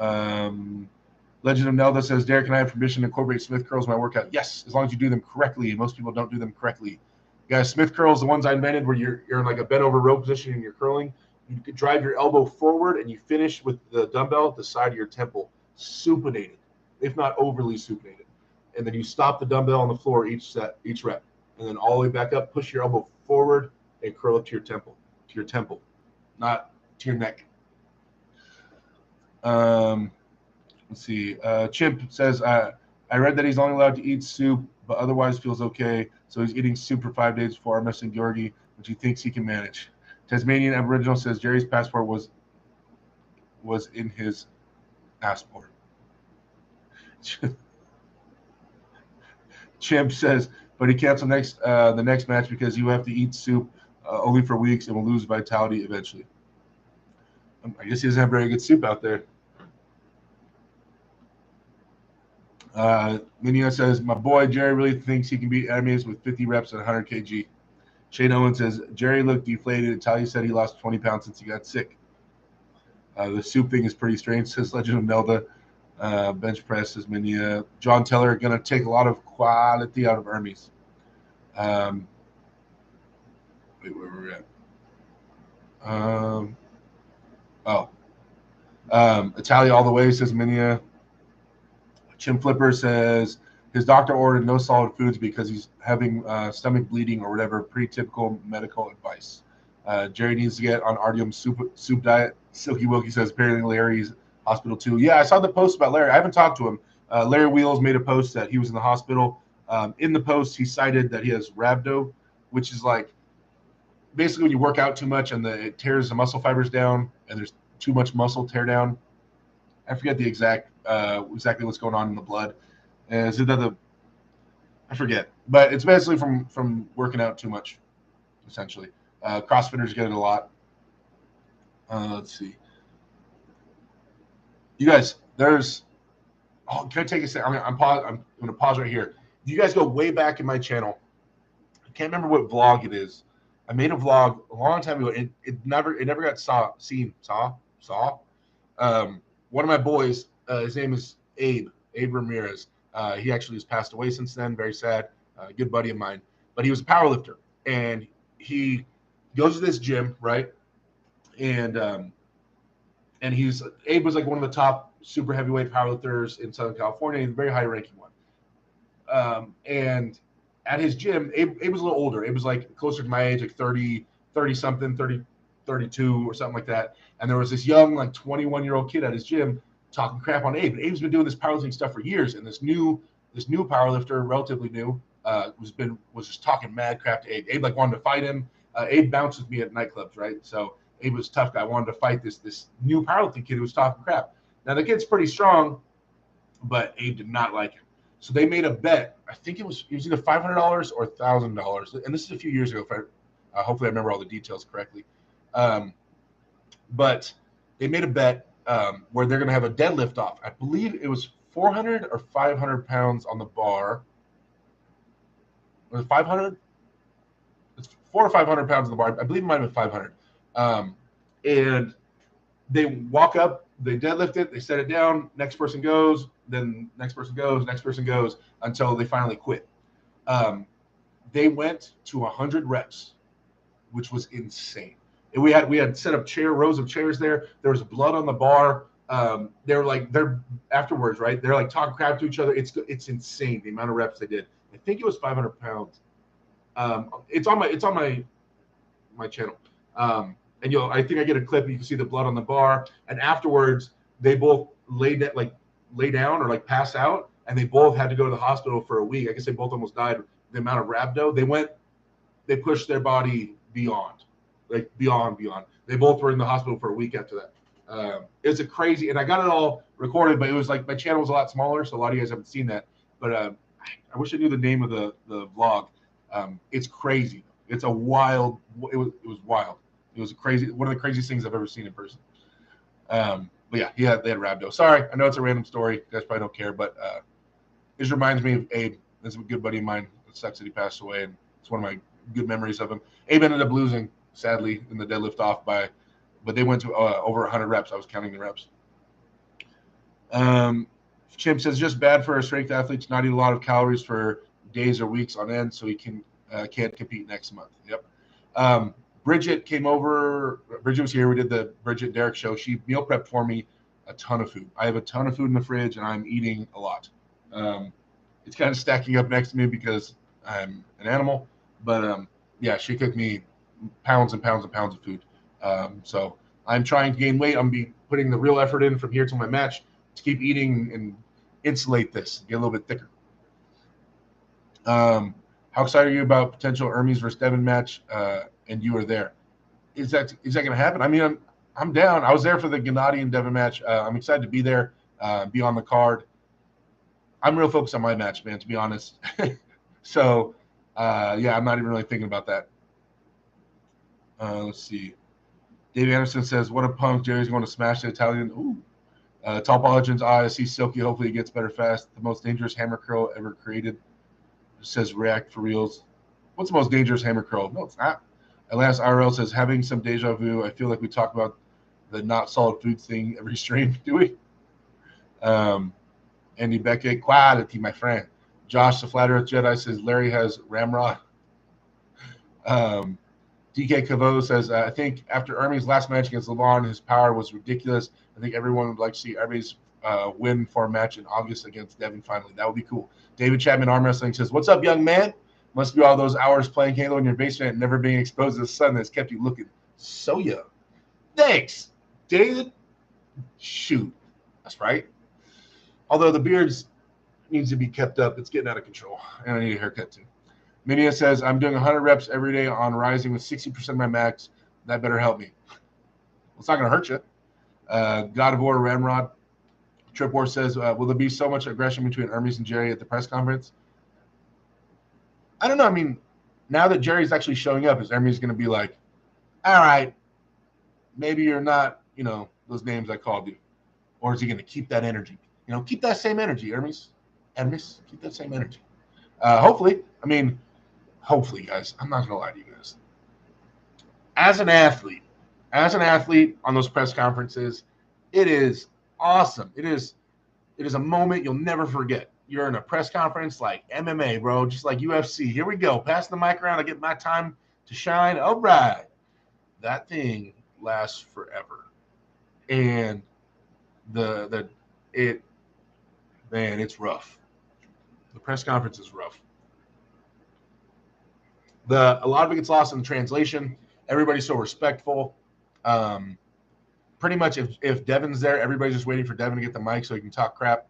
Legend of Nelda says, Derek, can I have permission to incorporate Smith curls in my workout? Yes, as long as you do them correctly. Most people don't do them correctly. Guys, Smith curls, the ones I invented where you're in like a bent over row position and you're curling. You could drive your elbow forward and you finish with the dumbbell at the side of your temple, supinated, if not overly supinated. And then you stop the dumbbell on the floor each set, each rep. And then all the way back up, push your elbow forward and curl up to your temple, not to your neck. Let's see. Chimp says, I read that he's only allowed to eat soup, but otherwise feels okay. So he's eating soup for 5 days before missing Georgi, which he thinks he can manage. Tasmanian Aboriginal says Jerry's passport was in his passport. Chimp says, but he canceled the next match because you have to eat soup only for weeks and will lose vitality eventually. I guess he doesn't have very good soup out there. Minia says, my boy Jerry really thinks he can beat enemies with 50 reps at 100 kg. Shane Owen says, Jerry looked deflated. Talia said he lost 20 pounds since he got sick. The soup thing is pretty strange, says Legend of Nelda. Bench press, says Minia. John Teller, going to take a lot of quality out of Hermes. Wait, where were we at? Italia all the way, says Minia. Chim Flipper says his doctor ordered no solid foods because he's having stomach bleeding or whatever. Pretty typical medical advice. Jerry needs to get on Artyom soup diet. Silky Wilkie says apparently Larry's hospital too. Yeah, I saw the post about Larry. I haven't talked to him. Larry Wheels made a post that he was in the hospital. In the post, he cited that he has rhabdo, which is like basically when you work out too much and it tears the muscle fibers down and there's too much muscle tear down. I forget the exactly what's going on in the blood. Is it that I forget, but it's basically from working out too much, essentially. CrossFitters get it a lot. Let's see. You guys, there's. Oh, can I take a second? I'm going to pause right here. You guys go way back in my channel. I can't remember what vlog it is. I made a vlog a long time ago. It never got seen. One of my boys, his name is Abe Ramirez. He actually has passed away since then. Very sad. Good buddy of mine. But he was a powerlifter, and he goes to this gym, right? And Abe was like one of the top super heavyweight powerlifters in Southern California, a very high ranking one. And at his gym, Abe was a little older. Abe was like closer to my age, like 30 something, 32 or something like that. And there was this young, like 21-year-old kid at his gym talking crap on Abe. And Abe's been doing this powerlifting stuff for years. And this new powerlifter, relatively new, was just talking mad crap to Abe. Abe like wanted to fight him. Abe bounced with me at nightclubs, right? So Abe was a tough guy. Wanted to fight this new powerlifting kid who was talking crap. Now the kid's pretty strong, but Abe did not like him. So they made a bet. I think it was either $500 or $1,000. And this is a few years ago. Hopefully I remember all the details correctly. But they made a bet where they're going to have a deadlift off. I believe it was 400 or 500 pounds on the bar. Was it 500? It's 400 or 500 pounds on the bar. I believe it might have been 500. And they walk up, they deadlift it, they set it down, next person goes, then next person goes until they finally quit. They went to 100 reps, which was insane. And we had set up rows of chairs there. There was blood on the bar. They're afterwards, right? They're like talking crap to each other. It's insane the amount of reps they did. I think it was 500 pounds. It's on my channel. And I think I get a clip. You can see the blood on the bar. And afterwards, they both lay down or like pass out, and they both had to go to the hospital for a week. I guess they both almost died. The amount of rhabdo they pushed their body beyond. They both were in the hospital for a week after that. It's a crazy, and I got it all recorded, but it was like my channel was a lot smaller, so a lot of you guys haven't seen that. But I wish I knew the name of the vlog. It's crazy. It was wild. It was crazy. One of the craziest things I've ever seen in person. But yeah, they had rhabdo. Sorry, I know it's a random story. You guys probably don't care, but this reminds me of Abe. This is a good buddy of mine. It sucks that he passed away, and it's one of my good memories of him. Abe ended up losing, sadly, in the deadlift off by but they went to over 100 reps. I was counting the reps. Chimp says just bad for a strength athlete to not eat a lot of calories for days or weeks on end, so he can't compete next month. Yep. Bridget came over. Bridget was here. We did the Bridget Derrick show. She meal prepped for me a ton of food. I have a ton of food in the fridge, and I'm eating a lot. It's kind of stacking up next to me because I'm an animal. But yeah, she cooked me pounds and pounds and pounds of food. So I'm trying to gain weight. I'm putting the real effort in from here to my match to keep eating and insulate this, get a little bit thicker. How excited are you about potential Hermes versus Devin match? And you are there. Is that going to happen? I mean, I'm down. I was there for the Gennady and Devin match. I'm excited to be there, be on the card. I'm real focused on my match, man, to be honest. So, yeah, I'm not even really thinking about that. Let's see. Dave Anderson says, what a punk. Jerry's going to smash the Italian. Ooh. Top Legends, I see Silky. Hopefully he gets better fast. The most dangerous hammer curl ever created. It says react for reals. What's the most dangerous hammer curl? No, it's not. Atlantis IRL says, having some deja vu. I feel like we talk about the not solid food thing every stream. Do we? Andy Beckett, quality, my friend. Josh, the Flat Earth Jedi, says Larry has Ramrod. DK Cavo says, I think after Hermes' last match against LeVon, his power was ridiculous. I think everyone would like to see Hermes win for a match in August against Devin finally. That would be cool. David Chapman Arm Wrestling says, what's up, young man? Must be all those hours playing Halo in your basement and never being exposed to the sun that's kept you looking so young. Thanks, David. Shoot. That's right. Although the beard needs to be kept up. It's getting out of control. And I need a haircut, too. Minia says, I'm doing 100 reps every day on rising with 60% of my max. That better help me. Well, it's not going to hurt you. God of War, Ramrod. Trip War says, will there be so much aggression between Hermes and Jerry at the press conference? I don't know. I mean, now that Jerry's actually showing up, is Hermes going to be like, all right, maybe you're not, those names I called you. Or is he going to keep that energy? Keep that same energy, Hermes. Hermes, keep that same energy. Hopefully, guys, I'm not going to lie to you guys. As an athlete on those press conferences, it is awesome. It is a moment you'll never forget. You're in a press conference like MMA, bro, just like UFC. Here we go. Pass the mic around. I get my time to shine. All right. That thing lasts forever. And it's rough. The press conference is rough. A lot of it gets lost in the translation. Everybody's so respectful. Pretty much if Devin's there, everybody's just waiting for Devin to get the mic so he can talk crap.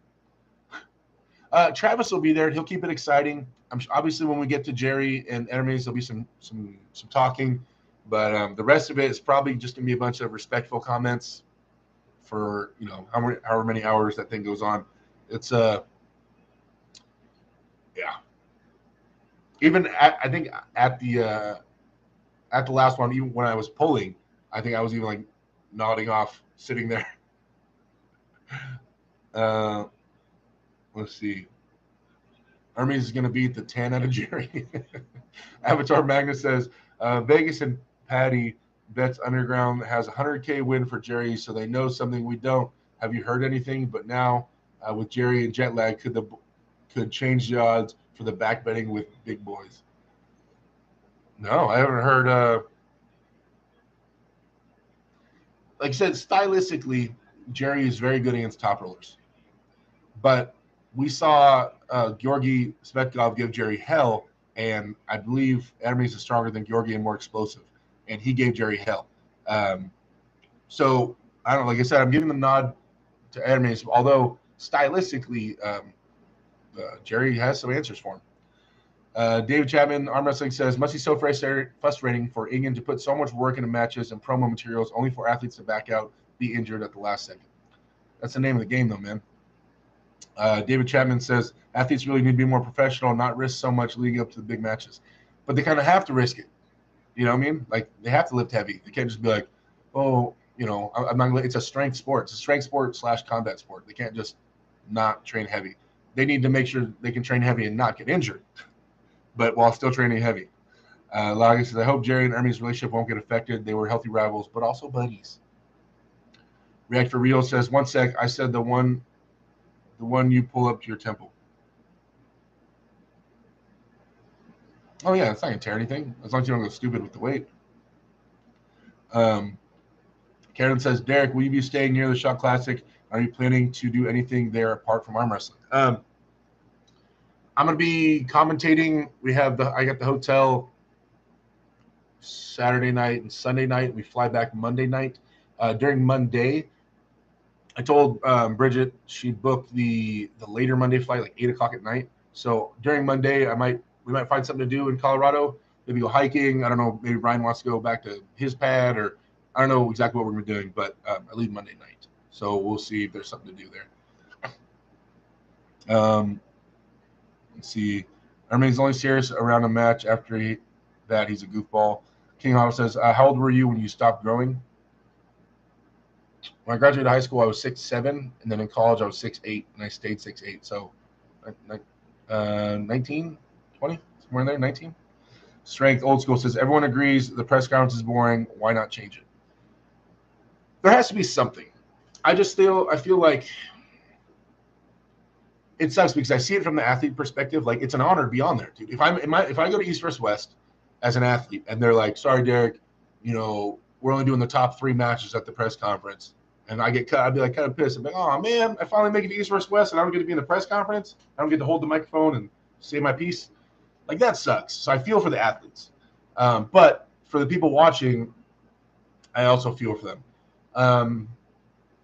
Travis will be there. He'll keep it exciting. Obviously, when we get to Jerry and Hermes, there'll be some talking. But the rest of it is probably just going to be a bunch of respectful comments for, however many hours that thing goes on. It's yeah. Even I think at the last one, even when I was pulling, I think I was even like nodding off, sitting there. Let's see. Hermes is going to beat the 10 out of Jerry. Avatar Magnus says, Vegas and Patty bets Underground has a 100K win for Jerry, so they know something we don't. Have you heard anything? But now with Jerry and jet lag, could change the odds for the back betting with big boys. No, I haven't heard. Like I said, stylistically, Jerry is very good against top rollers. But we saw Georgi Svetkov give Jerry hell, and I believe Hermes is stronger than Georgi and more explosive, and he gave Jerry hell. So, I don't know. Like I said, I'm giving the nod to Hermes, although stylistically, Jerry has some answers for him. David Chapman, Arm Wrestling says, must be so frustrating for Ingen to put so much work into matches and promo materials only for athletes to back out, be injured at the last second. That's the name of the game, though, man. David Chapman says, athletes really need to be more professional and not risk so much leading up to the big matches. But they kind of have to risk it. You know what I mean? Like, they have to lift heavy. They can't just be like, oh, I'm not. It's a strength sport. It's a strength sport / combat sport. They can't just not train heavy. They need to make sure they can train heavy and not get injured, but while still training heavy. Laga says, I hope Jerry and Hermes' relationship won't get affected. They were healthy rivals, but also buddies. React for Real says, one sec, I said the one you pull up to your temple. Oh yeah, it's not gonna tear anything as long as you don't go stupid with the weight. Karen says, Derek, will you be staying near the Shot Classic? Are you planning to do anything there apart from arm wrestling? I'm gonna be commentating. I got the hotel Saturday night and Sunday night. We fly back Monday night. During Monday, I told Bridget she'd booked the later Monday flight, like 8 o'clock at night. So during Monday, we might find something to do in Colorado. Maybe go hiking. I don't know. Maybe Ryan wants to go back to his pad, or I don't know exactly what we're gonna be doing. But I leave Monday night, so we'll see if there's something to do there. Let's see. Ermini's only serious around a match after he's a goofball. King Otto says, how old were you when you stopped growing? When I graduated high school, I was 6'7", and then in college, I was 6'8", and I stayed 6'8". So 19, 20, somewhere in there, 19. Strength Old School says, everyone agrees the press conference is boring. Why not change it? There has to be something. I feel like it sucks because I see it from the athlete perspective. Like, it's an honor to be on there, dude. If I go to East vs. West as an athlete and they're like, sorry, Derek, we're only doing the top 3 matches at the press conference, and I get cut, I'd be like kind of pissed. I'm like, oh man, I finally make it to East vs. West and I don't get to be in the press conference. I don't get to hold the microphone and say my piece. Like, that sucks. So I feel for the athletes. But for the people watching, I also feel for them.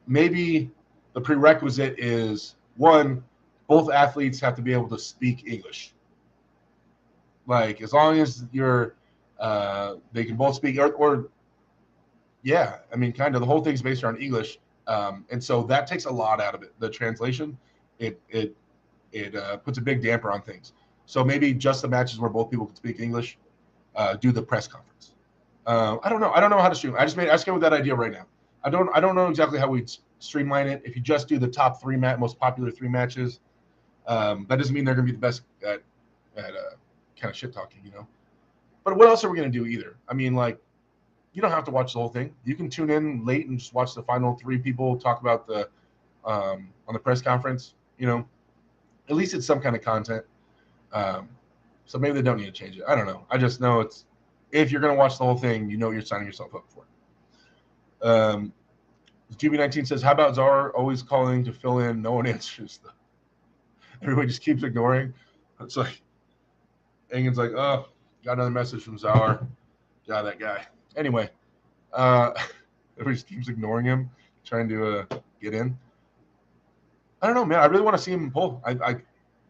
Maybe the prerequisite is, one, both athletes have to be able to speak English. Like, as long as they can both speak, or yeah, I mean, kind of the whole thing's based around English, and so that takes a lot out of it. The translation, it puts a big damper on things. So maybe just the matches where both people can speak English, do the press conference. I don't know how to stream. I just came with that idea right now. I don't know exactly how we'd streamline it. If you just do the top 3 most popular 3 matches, that doesn't mean they're going to be the best at kind of shit talking, But what else are we going to do either? I mean, like, you don't have to watch the whole thing. You can tune in late and just watch the final 3 people talk about on the press conference. At least it's some kind of content. So maybe they don't need to change it. I don't know. I just know if you're going to watch the whole thing, you're signing yourself up for it. GB19 says, how about Czar always calling to fill in? No one answers. Everybody just keeps ignoring. It's like, Engen's like, oh, got another message from Czar. Yeah, that guy. Anyway, everybody just keeps ignoring him, trying to get in. I don't know, man. I really want to see him pull.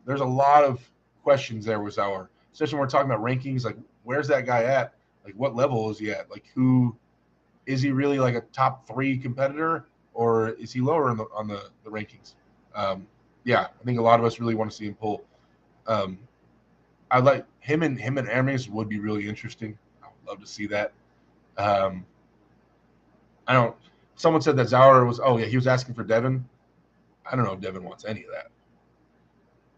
There's a lot of questions there with Czar, especially when we're talking about rankings. Like, where's that guy at? Like, what level is he at? Like, who is he really, like a top 3 competitor, or is he lower on the rankings? Yeah, I think a lot of us really want to see him pull. I like him and Hermes would be really interesting. I would love to see that. Someone said that Zauer he was asking for Devin. I don't know if Devin wants any of that,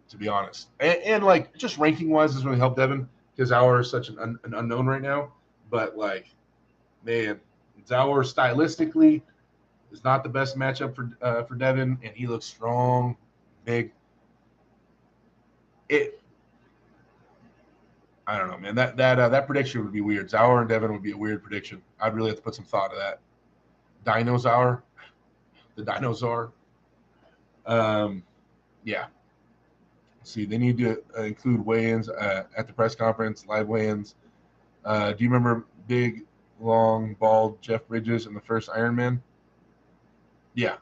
to be honest. And like, just ranking wise doesn't really help Devin because Zauer is such an unknown right now. But like, man, Zauer stylistically is not the best matchup for Devin, and he looks strong, big. I don't know, man. That prediction would be weird. Zauer and Devin would be a weird prediction. I'd really have to put some thought to that. Dinosaur, the dinosaur. Yeah. See, they need to include weigh-ins at the press conference, live weigh-ins. Do you remember big, long, bald Jeff Bridges in the first Iron Man? Yeah.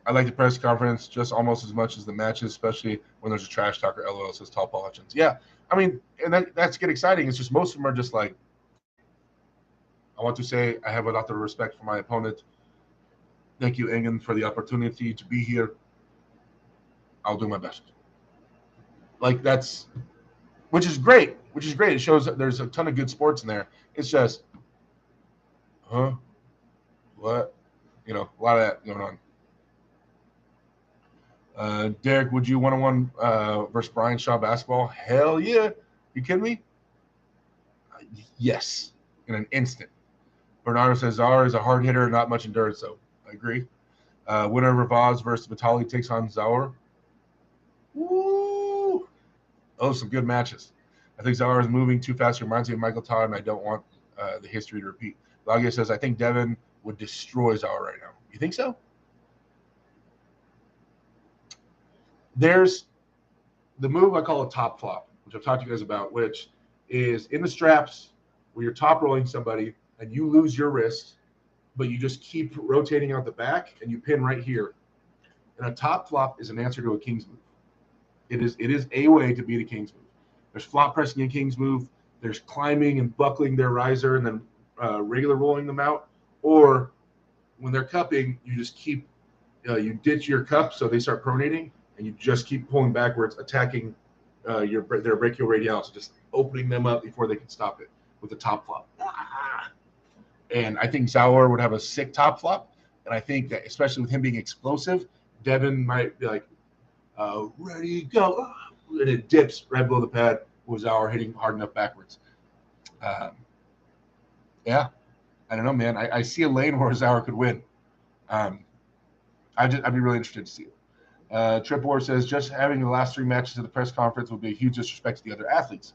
I like the press conference just almost as much as the matches, especially when there's a trash talker. LOL, says Tall Paul Hutchins. Yeah, I mean, and that's get exciting. It's just most of them are just like, I want to say I have a lot of respect for my opponent. Thank you, Engen, for the opportunity to be here. I'll do my best. Like, which is great. It shows that there's a ton of good sports in there. It's just, huh? What? A lot of that going on. Derek, would you 1-on-1 versus Brian Shaw basketball? Hell yeah. You kidding me? Yes. In an instant. Bernardo says Zauer is a hard hitter, not much endurance, though. I agree. Winner of Ravaz versus Vitali takes on Zauer. Woo! Oh, some good matches. I think Zauer is moving too fast. He reminds me of Michael Todd, and I don't want the history to repeat. Lagia says, I think Devin would destroy Zauer right now. You think so? There's the move I call a top flop, which I've talked to you guys about, which is in the straps where you're top rolling somebody and you lose your wrist, but you just keep rotating out the back and you pin right here. And a top flop is an answer to a king's move. It is a way to beat a king's move. There's flop pressing a king's move. There's climbing and buckling their riser and then regular rolling them out. Or when they're cupping, you just keep you ditch your cup so they start pronating, and you just keep pulling backwards, attacking their brachioradialis, just opening them up before they can stop it with the top flop. And I think Zauer would have a sick top flop, and I think that especially with him being explosive, Devin might be like, ready, go, and it dips right below the pad with Zauer hitting hard enough backwards. Yeah, I don't know, man. I see a lane where Zauer could win. I'd be really interested to see it. Trip War says, just having the last 3 matches at the press conference would be a huge disrespect to the other athletes.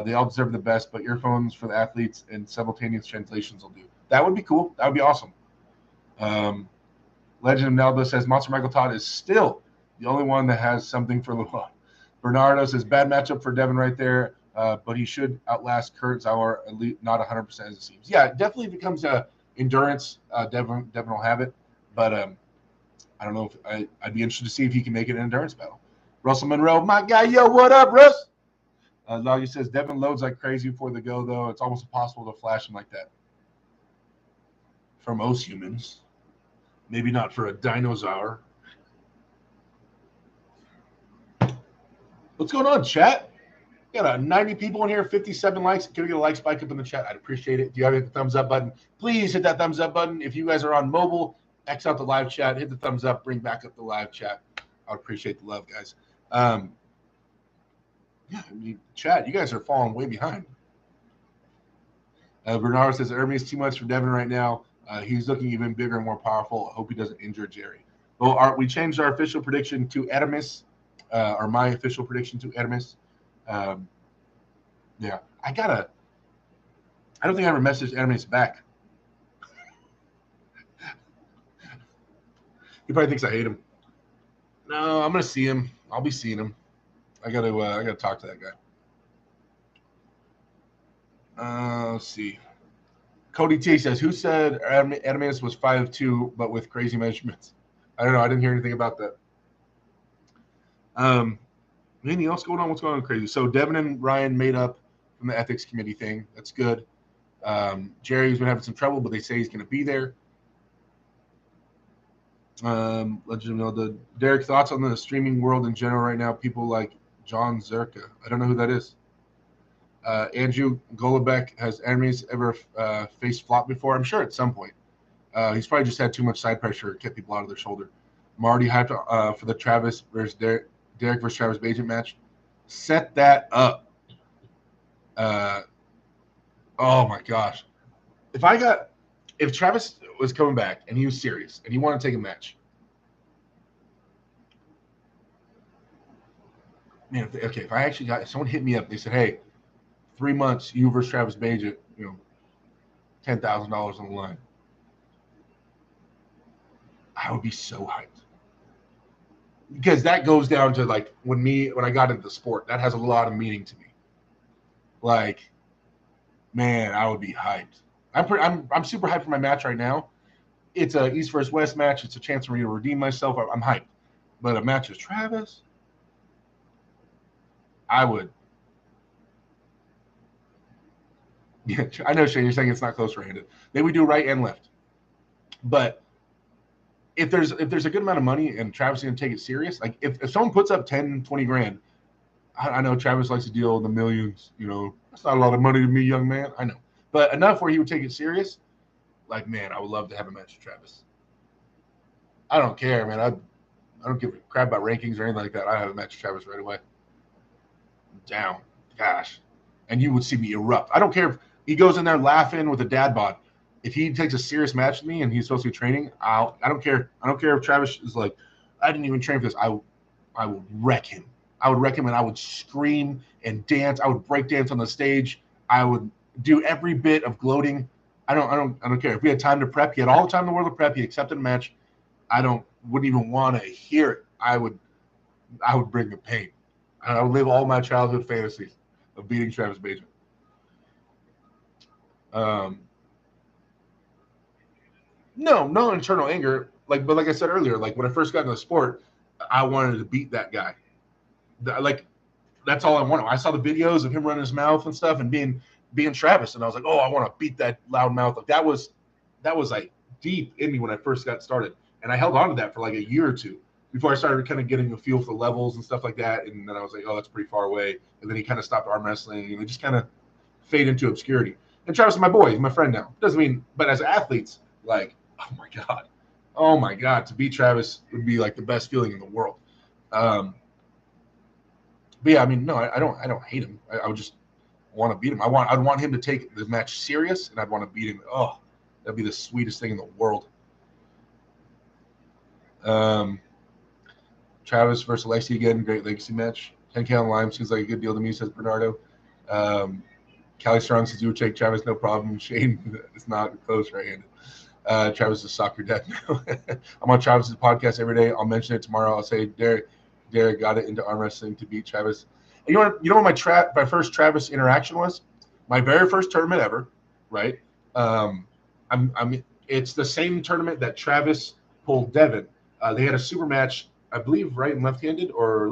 They all deserve the best, but earphones for the athletes and simultaneous translations will do. That would be cool. That would be awesome. Legend of Nelda says, Monster Michael Todd is still the only one that has something for LeBron. Bernardo says, bad matchup for Devin right there, but he should outlast Kurt Zauer, at least not 100% as it seems. Yeah, definitely becomes a endurance. Devin will have it, but I don't know if I'd be interested to see if he can make it an endurance battle. Russell Monroe, my guy, yo, what up, Russ? Loggy says, Devin loads like crazy before they go, though. It's almost impossible to flash him like that. For most humans. Maybe not for a dinosaur. What's going on, chat? We got 90 people in here, 57 likes. Can we get a like spike up in the chat? I'd appreciate it. If you have hit the thumbs up button, please hit that thumbs up button. If you guys are on mobile, X out the live chat, hit the thumbs up, bring back up the live chat. I would appreciate the love, guys. Yeah, I mean, chat, you guys are falling way behind. Bernard says, Irving is too much for Devin right now. He's looking even bigger and more powerful. I hope he doesn't injure Jerry. Well, we changed our official prediction to Adamus, or my official prediction to Adamus. Yeah, I don't think I ever messaged Adamus back. He probably thinks I hate him. No, I'm gonna see him. I'll be seeing him. I gotta talk to that guy. Let's see. Cody T says, who said Adamus was 5'2", but with crazy measurements? I don't know. I didn't hear anything about that. Anything else going on? What's going on crazy? So Devin and Ryan made up from the ethics committee thing. That's good. Jerry's been having some trouble, but they say he's going to be there. Let you know the Derek, thoughts on the streaming world in general right now. People like John Zerka. I don't know who that is. Andrew Golobeck, has Hermes ever faced flop before? I'm sure at some point. He's probably just had too much side pressure, kept people out of their shoulder. Marty hyped for the Travis versus Derek versus Travis Bajent match. Set that up. Oh my gosh. If Travis was coming back and he was serious and he wanted to take a match, man, if I actually if someone hit me up, they said, hey, 3 months, you versus Travis Bajent, $10,000 on the line, I would be so hyped. Because that goes down to like when I got into the sport, that has a lot of meaning to me. Like, man, I would be hyped. I'm super hyped for my match right now. It's a East versus West match. It's a chance for me to redeem myself. I'm hyped. But a match with Travis, I would. Yeah, I know, Shane. You're saying it's not close right-handed. Maybe we do right and left. But if there's a good amount of money and Travis is going to take it serious, like if someone puts up 10, 20 grand, I know Travis likes to deal in the millions. That's not a lot of money to me, young man. I know. But enough where he would take it serious. Like, man, I would love to have a match with Travis. I don't care, man. I don't give a crap about rankings or anything like that. I have a match with Travis right away. Down. Gosh. And you would see me erupt. I don't care if he goes in there laughing with a dad bod. if he takes a serious match with me and he's supposed to be training, I don't care. I don't care if Travis is like, I didn't even train for this. I would wreck him. I would wreck him, and I would scream and dance. I would break dance on the stage. I would do every bit of gloating. I don't care. If we had time to prep, he had all the time in the world to prep. He accepted a match. Wouldn't even want to hear it. I would bring the pain. I would live all my childhood fantasies of beating Travis Bateman. No internal anger. But like I said earlier, like when I first got into the sport, I wanted to beat that guy. That's all I wanted. I saw the videos of him running his mouth and stuff and being Travis, and I was like, oh, I want to beat that loud mouth. Like that was like deep in me when I first got started, and I held on to that for like a year or two before I started kind of getting a feel for the levels and stuff like that. And then I was like, oh, that's pretty far away. And then he kind of stopped arm wrestling, and it just kind of fade into obscurity. And Travis is my boy. He's my friend now. Doesn't mean, but as athletes, like, oh my God, to beat Travis would be like the best feeling in the world. But yeah, I mean, no, I don't hate him. I would just want to beat him. I'd want him to take the match serious, and I'd want to beat him. Oh, that'd be the sweetest thing in the world. Travis versus Alexi again, great legacy match. 10K on Lime seems like a good deal to me, says Bernardo. Callie Strong says you would take Travis, no problem. Shane is not close right-handed. Travis is soccer dad now. I'm on Travis's podcast every day. I'll mention it tomorrow. I'll say Derek got it into arm wrestling to beat Travis. And you know what my first Travis interaction was? My very first tournament ever, right? It's the same tournament that Travis pulled Devin. They had a super match, I believe, right and left-handed, where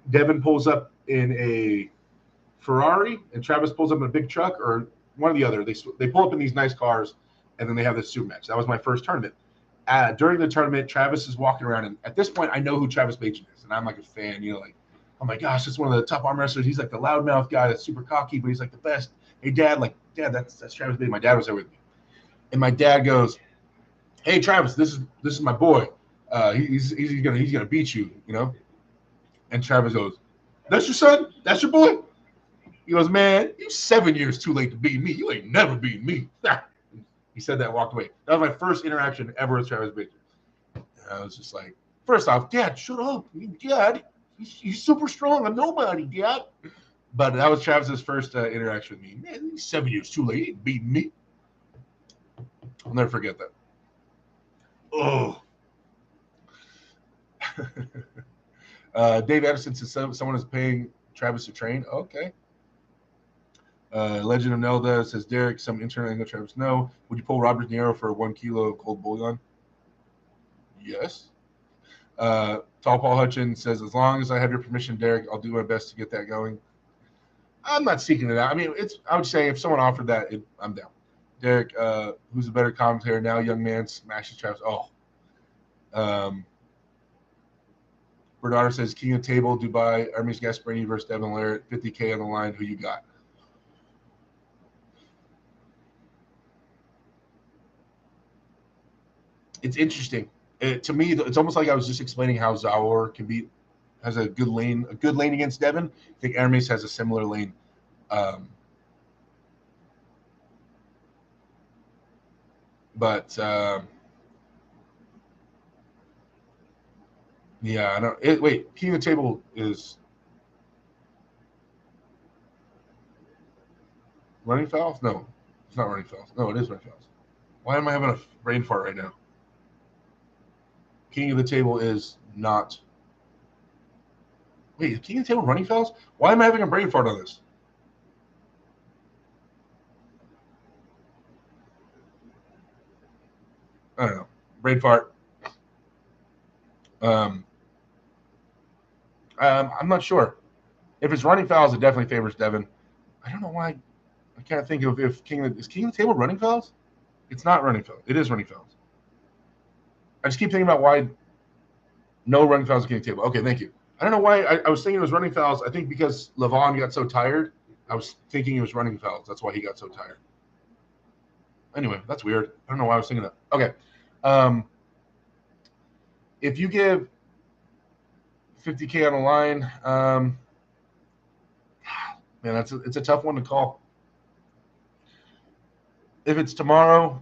Devin pulls up in a Ferrari and Travis pulls up in a big truck, or one or the other. They pull up in these nice cars, and then they have this super match. That was my first tournament. During the tournament, Travis is walking around, and at this point, I know who Travis Bajan is, and I'm like a fan. Like, oh my gosh, that's one of the top arm wrestlers. He's like the loudmouth guy that's super cocky, but he's like the best. Hey, Dad, that's Travis Bajan. My dad was there with me, and my dad goes, "Hey, Travis, this is my boy. He's gonna beat you, you know." And Travis goes, "That's your son? That's your boy?" He goes, "Man, you're 7 years too late to beat me. You ain't never beat me." He said that and walked away. That was my first interaction ever with Travis Bajan. I was just like, first off, Dad, shut up. Dad, he's super strong. I'm nobody, Dad. But that was Travis's first interaction with me. Man, he's 7 years too late. He ain't beating me. I'll never forget that. Oh. Dave Anderson says someone is paying Travis to train. Okay. Legend of Nelda says, Derek, some internal angle Travis. No. Would you pull Robert De Niro for 1 kilo of cold bouillon? Yes. Tall Paul Hutchins says, as long as I have your permission, Derek, I'll do my best to get that going. I'm not seeking it out. I mean, I would say if someone offered that, I'm down. Derek, who's a better commentator now? Young man smashes Travis. Bernardo says, King of Table, Dubai, Hermes Gasparini versus Devin Larratt, 50K on the line. Who you got? It's interesting. To me, it's almost like I was just explaining how Zaur has a good lane against Devin. I think Hermes has a similar lane. Yeah, I don't. Wait, King of the Table is running fouls? No, it's not running fouls. No, it is running fouls. Why am I having a brain fart right now? King of the Table is not. Wait, is King of the Table running fouls? Why am I having a brain fart on this? I don't know. Brain fart. I'm not sure. If it's running fouls, it definitely favors Devin. I don't know why. I can't think of if King of the Table running fouls. It's not running fouls. It is running fouls. I just keep thinking about why no running fouls at King of the Table. Okay, thank you. I don't know why I was thinking it was running fouls. I think because Levon got so tired, I was thinking it was running fouls. That's why he got so tired. Anyway, that's weird. I don't know why I was thinking that. Okay. If you give 50K on the line, man, it's a tough one to call. If it's tomorrow,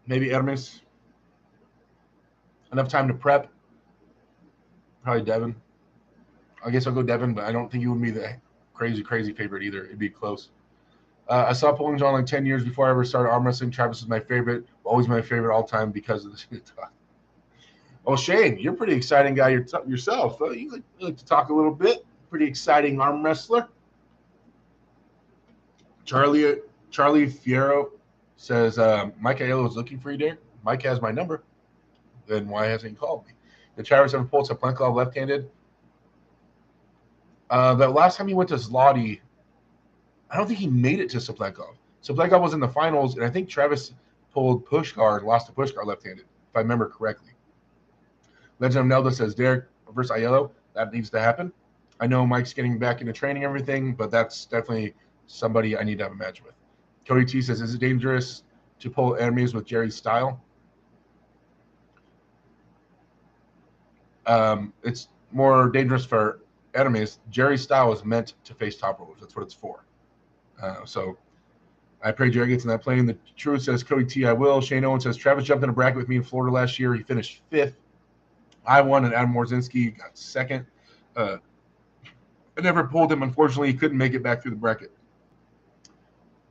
maybe Hermes. Enough time to prep. Probably Devin. I guess I'll go Devin, but I don't think he would be the crazy favorite either. It'd be close. I saw Pulling John like 10 years before I ever started arm wrestling. Travis is my favorite, always my favorite all time because of the shit talk. Well, Shane, you're a pretty exciting guy yourself. You like to talk a little bit. Pretty exciting arm wrestler. Charlie Fierro says, Mike Aiello is looking for you, Derek. Mike has my number. Then why hasn't he called me? The Travis ever pulled Saplenkov left-handed? The last time he went to Zloty, I don't think he made it to Saplenkov. Saplenkov was in the finals, and I think Travis pulled Pushkar and lost to Pushkar left-handed, if I remember correctly. Legend of Nelda says, Derek versus Aiello, that needs to happen. I know Mike's getting back into training and everything, but that's definitely somebody I need to have a match with. Cody T says, is it dangerous to pull enemies with Jerry's style? It's more dangerous for enemies. Jerry's style is meant to face top rollers. That's what it's for. So I pray Jerry gets in that plane. The truth says, Cody T, I will. Shane Owen says, Travis jumped in a bracket with me in Florida last year. He finished 5th. I won, and Adam Morzinski got 2nd. I never pulled him. Unfortunately, he couldn't make it back through the bracket.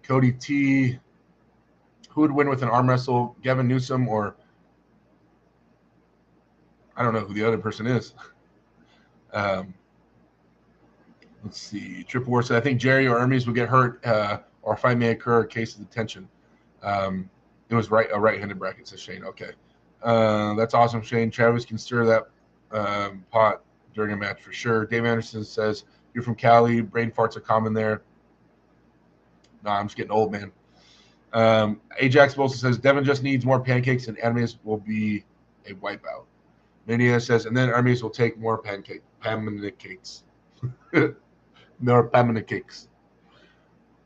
Cody T, who would win with an arm wrestle, Gavin Newsom or I don't know who the other person is. Let's see. Triple War said, I think Jerry or Hermes would get hurt or a fight may occur in case of the tension. It was a right-handed bracket, says Shane. Okay. That's awesome, Shane. Travis can stir that pot during a match for sure. Dave Anderson says, you're from Cali. Brain farts are common there. No, I'm just getting old, man. Ajax also says, Devin just needs more pancakes and Hermes will be a wipeout. Mania says, and then Hermes will take more pancakes. More pancakes.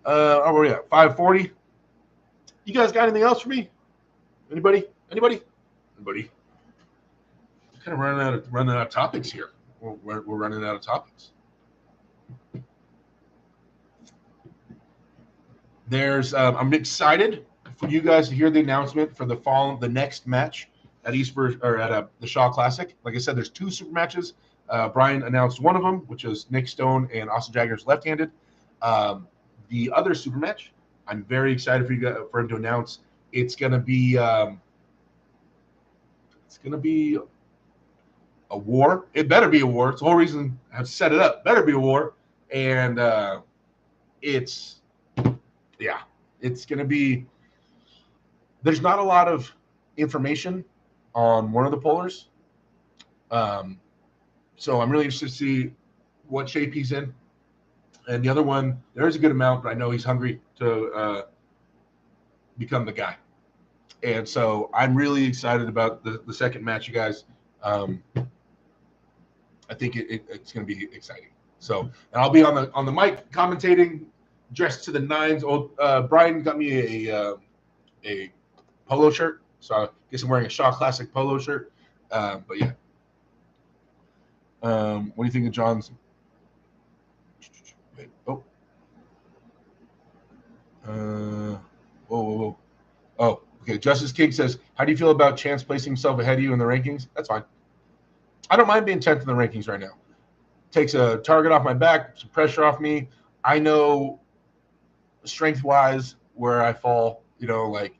Oh, where are we at? 5:40. You guys got anything else for me? Anybody? Kind of running out of topics here. We're running out of topics. I'm excited for you guys to hear the announcement for the next match at the Shaw Classic. Like I said, there's 2 super matches. Brian announced one of them, which is Nick Stone and Austin Jagger's left-handed. The other super match, I'm very excited for him to announce. It's gonna be a war. It better be a war. It's the whole reason I've set it up. Better be a war, and it's gonna be. There's not a lot of information on one of the pullers. So I'm really interested to see what shape he's in. And the other one, there's a good amount, but I know he's hungry to become the guy. And so I'm really excited about the second match, you guys. I think it's going to be exciting. So, and I'll be on the mic commentating, dressed to the nines. Brian got me a polo shirt, so I guess I'm wearing a Shaw Classic polo shirt. But yeah. What do you think of John's? Wait, whoa. Oh, okay. Justice King says, how do you feel about Chance placing himself ahead of you in the rankings? That's fine. I don't mind being 10th in the rankings right now. Takes a target off my back, some pressure off me. I know strength-wise where I fall. Like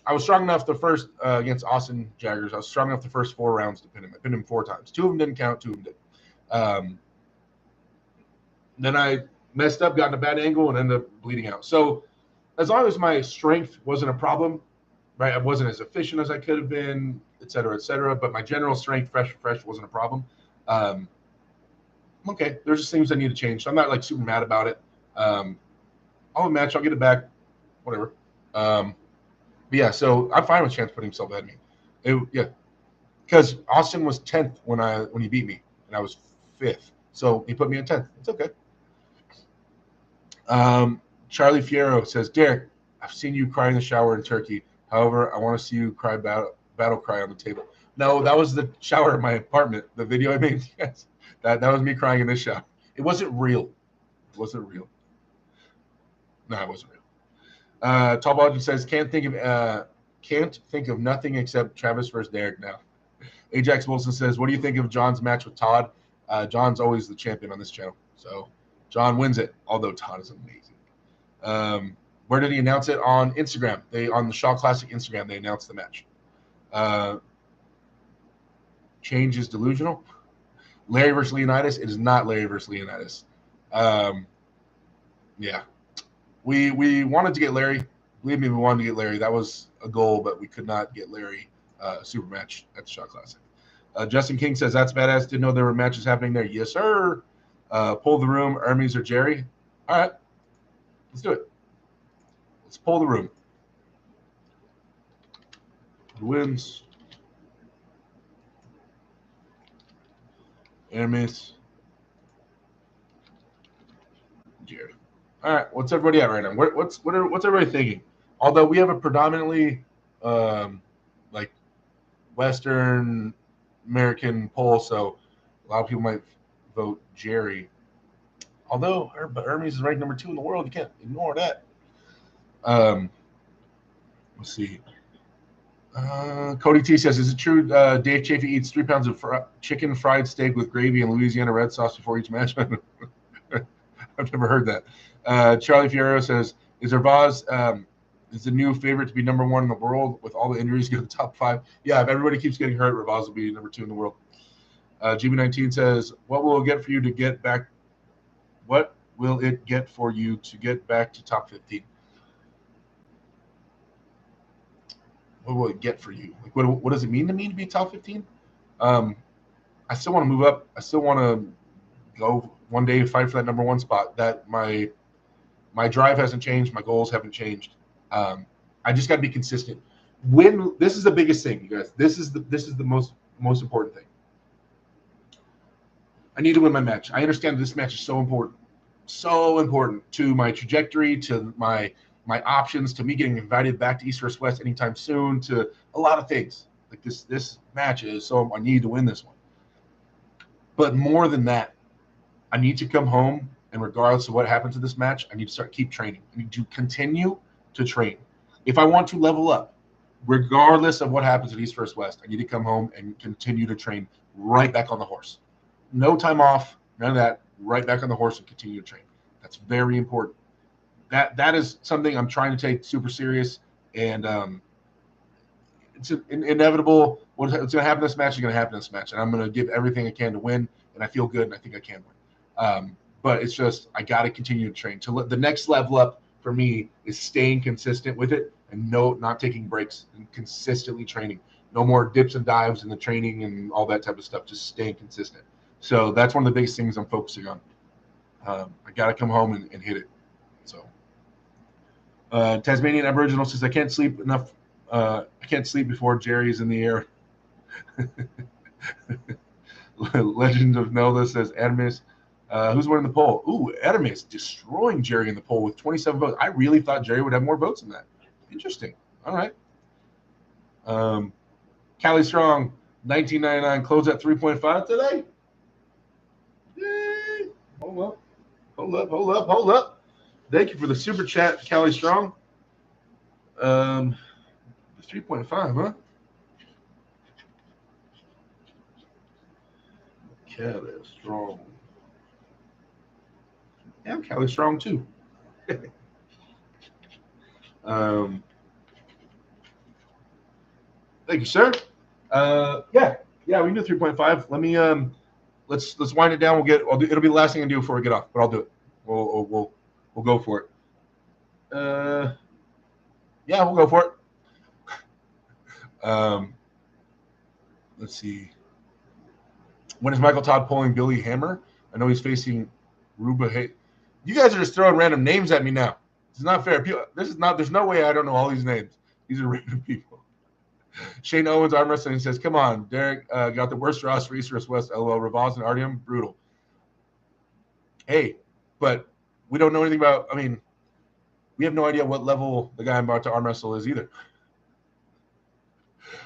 I was strong enough the first against Austin Jaggers. I was strong enough the first 4 rounds to pin him. I pinned him 4 times. 2 of them didn't count. 2 of them did. Then I messed up, got in a bad angle, and ended up bleeding out. So as long as my strength wasn't a problem, right? I wasn't as efficient as I could have been, et cetera, but my general strength, fresh wasn't a problem. Okay, there's just things I need to change. So I'm not like super mad about it. I'll have a match. I'll get it back. Whatever. But yeah, so I'm fine with Chance putting himself ahead of me. Because Austin was 10th when he beat me, and I was 5th. So he put me in 10th. It's okay. Charlie Fierro says, Derek, I've seen you cry in the shower in Turkey. However, I want to see you cry battle cry on the table. No, that was the shower in my apartment. The video I made. Yes, that was me crying in this shower. It wasn't real. No, it wasn't real. Top Logic says can't think of nothing except Travis versus Derek now. Ajax Wilson says, what do you think of John's match with Todd? John's always the champion on this channel, so John wins it. Although Todd is amazing. Where did he announce it? On Instagram. On the Shaw Classic Instagram, they announced the match. Change is delusional. Larry versus Leonidas. It is not Larry versus Leonidas. Yeah. We wanted to get Larry. Believe me, we wanted to get Larry. That was a goal, but we could not get Larry super match at the Shaw Classic. Justin King says, that's badass. Didn't know there were matches happening there. Yes, sir. Pull the room. Hermes or Jerry. All right. Let's do it. Let's pull the room. Who wins? Hermes. Jerry. All right. What's everybody at right now? What's everybody thinking? Although we have a predominantly like Western American poll, so a lot of people might vote Jerry. Although Hermes is ranked number 2 in the world, you can't ignore that. Let's see. Cody T says, is it true Dave Chafee eats 3 pounds of chicken fried steak with gravy and Louisiana red sauce before each match? I've never heard that. Charlie Fierro says, is Hervaz is the new favorite to be number 1 in the world with all the injuries get the top 5? Yeah, if everybody keeps getting hurt, Hervaz will be number 2 in the world. GB19 says, what will it get for you to get back? What will it get for you to get back to top 15? What will it get for you? Like, what does it mean to me to be top 15? I still want to move up. I still want to go one day fight for that number 1 spot. That my drive hasn't changed. My goals haven't changed. I just got to be consistent. This is the biggest thing, you guys. This is the most important thing. I need to win my match. I understand this match is so important to my trajectory, to my options, to me getting invited back to East vs. West anytime soon, to a lot of things. Like this match is so I need to win this one. But more than that, I need to come home, and regardless of what happens to this match, I need to keep training. I need to continue to train. If I want to level up, regardless of what happens at East vs. West, I need to come home and continue to train right back on the horse. No time off, none of that. Right back on the horse and continue to train. That's very important. That is something I'm trying to take super serious, and it's inevitable. What's going to happen in this match is going to happen in this match, and I'm going to give everything I can to win, and I feel good, and I think I can win. But it's just I got to continue to train. The next level up for me is staying consistent with it and not taking breaks and consistently training. No more dips and dives in the training and all that type of stuff. Just staying consistent. So that's one of the biggest things I'm focusing on. I got to come home and hit it. So Tasmanian Aboriginal says, I can't sleep enough. I can't sleep before Jerry's in the air. Legend of Nelda says, Adamus. Who's winning the poll? Ooh, Adamus destroying Jerry in the poll with 27 votes. I really thought Jerry would have more votes than that. Interesting. All right. Callie Strong, 1999, closed at 3.5 today. Yay. Hold up. Thank you for the super chat, Callie Strong. 3.5, huh? Callie Strong. Yeah, I'm Callie Strong too. Thank you, sir. Yeah, we can do 3.5. Let me let's wind it down. It'll be the last thing I do before we get off, but I'll do it. We'll go for it. Yeah, we'll go for it. Let's see. When is Michael Todd pulling Billy Hammer? I know he's facing Ruba. Hey, you guys are just throwing random names at me now. It's not fair. There's no way I don't know all these names. These are random people. Shane Owens arm wrestling says, "Come on, Derek got the worst roster East vs. West. LOL. Rivaz and Artyom, brutal." Hey, but we don't know anything about. I mean, we have no idea what level the guy I'm about to arm wrestle is either.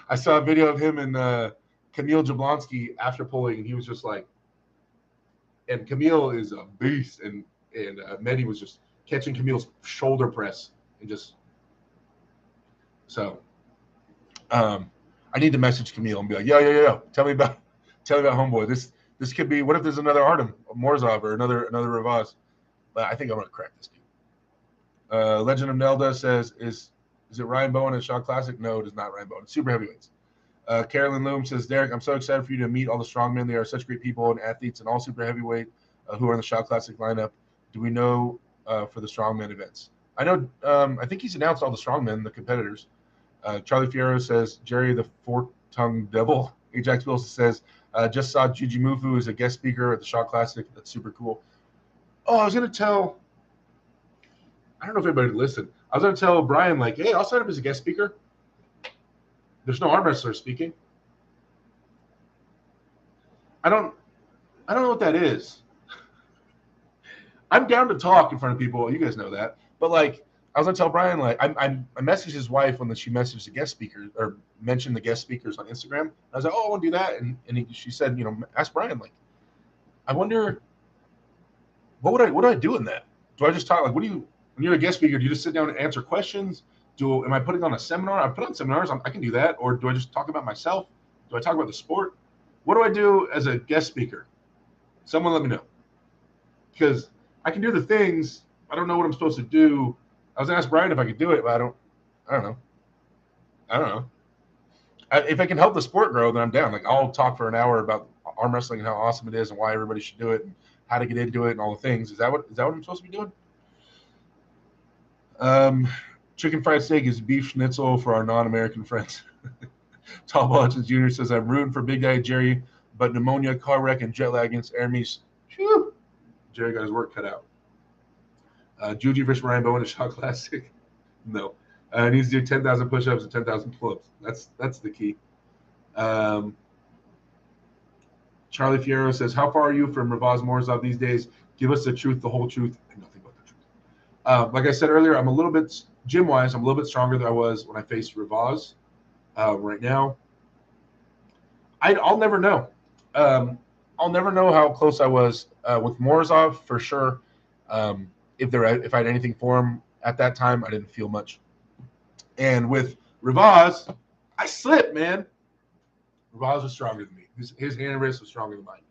I saw a video of him and Kamil Jablonski after pulling, and he was just like, and Kamil is a beast, and Mehdi was just catching Kamil's shoulder press and just So I need to message Camille and be like, yo, tell me about Homeboy. This could be. What if there's another Artem Morzov or another Ravaz? But I think I'm gonna crack this dude. Legend of Nelda says, is it Ryan Bowen at Shaw Classic? No, it is not Ryan Bowen. It's super heavyweights. Carolyn Loom says, Derek, I'm so excited for you to meet all the strongmen. They are such great people and athletes and all super heavyweight who are in the Shaw Classic lineup. Do we know for the strongman events? I know. I think he's announced all the strongmen, the competitors. Charlie Fierro says, Jerry the Fork-Tongued Devil. Ajax Wilson says, just saw Juji Mufu as a guest speaker at the Shaw Classic. That's super cool. Oh, I was going to tell, I don't know if anybody listened. I was going to tell Brian, like, hey, I'll sign up as a guest speaker. There's no arm wrestler speaking. I don't know what that is. I'm down to talk in front of people. You guys know that. But, like, I was going to tell Brian, like, I messaged his wife when she messaged the guest speaker or mentioned the guest speakers on Instagram. I was like, oh, I want to do that. And she said, ask Brian, like, I wonder, what do I do in that? Do I just talk? Like, when you're a guest speaker, do you just sit down and answer questions? Am I putting on a seminar? I put on seminars. I can do that. Or do I just talk about myself? Do I talk about the sport? What do I do as a guest speaker? Someone let me know. Because I can do the things. I don't know what I'm supposed to do. I was going to ask Brian if I could do it, but I don't know. If I can help the sport grow, then I'm down. Like, I'll talk for an hour about arm wrestling and how awesome it is and why everybody should do it and how to get into it and all the things. Is that what I'm supposed to be doing? Chicken fried steak is beef schnitzel for our non-American friends. Tall Hutchins Jr. says, I'm rooting for Big Guy Jerry, but pneumonia, car wreck, and jet lag against Hermes. Whew. Jerry got his work cut out. Juji versus Ryan Bowen at Shaw Classic. No. He needs to do 10,000 push-ups and 10,000 pull-ups. That's the key. Charlie Fierro says, how far are you from Ravaz Morzov these days? Give us the truth, the whole truth, and nothing but the truth. Like I said earlier, I'm a little bit, gym-wise, I'm a little bit stronger than I was when I faced Ravaz. Right now, I'll never know. I'll never know how close I was with Morzov for sure. If I had anything for him at that time, I didn't feel much. And with Ravaz, I slipped, man. Ravaz was stronger than me. His hand and wrist was stronger than mine.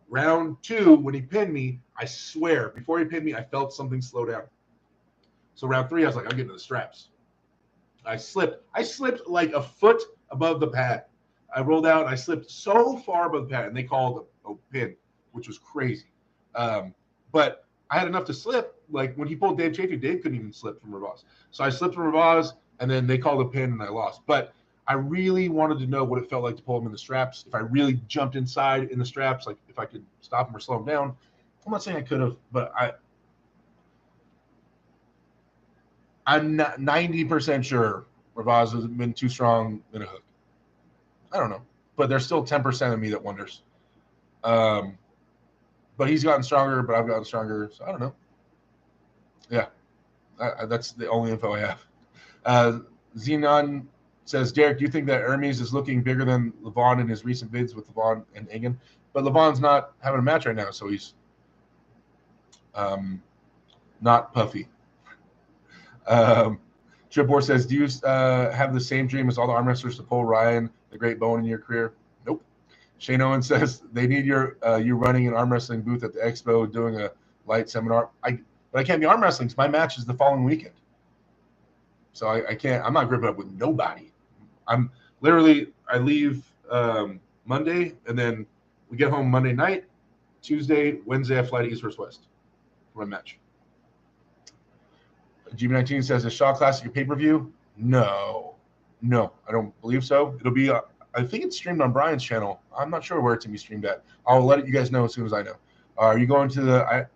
Round 2, when he pinned me, I swear, before he pinned me, I felt something slow down. So round 3, I was like, I'm getting to the straps. I slipped. I slipped like a foot above the pad. I rolled out. I slipped so far above the pad, and they called a pin, which was crazy. But I had enough to slip. Like when he pulled Dave Chafee, Dave couldn't even slip from Ravaz. So I slipped from Ravaz, and then they called a pin, and I lost. But I really wanted to know what it felt like to pull him in the straps. If I really jumped inside in the straps, like if I could stop him or slow him down. I'm not saying I could have, but I'm not 90% sure Ravaz has been too strong in a hook. I don't know, but there's still 10% of me that wonders. But he's gotten stronger, but I've gotten stronger, so I don't know. Yeah, that's the only info I have. Xenon says, Derek, do you think that Hermes is looking bigger than Levon in his recent bids with Levon and Egan? But Levon's not having a match right now, so he's not puffy. Tripor says, do you have the same dream as all the arm wrestlers to pull Ryan, the great Bowen, in your career? Nope. Shane Owen says, they need you running an arm wrestling booth at the expo doing a light seminar. But I can't be arm wrestling because my match is the following weekend. So I can't. I'm not gripping up with nobody. I leave Monday, and then we get home Monday night. Tuesday, Wednesday, I fly to East vs. West for my match. GB19 says, is Shaw Classic a pay-per-view? No, I don't believe so. It'll be, I think it's streamed on Brian's channel. I'm not sure where it's going to be streamed at. I'll let you guys know as soon as I know. Are you going to the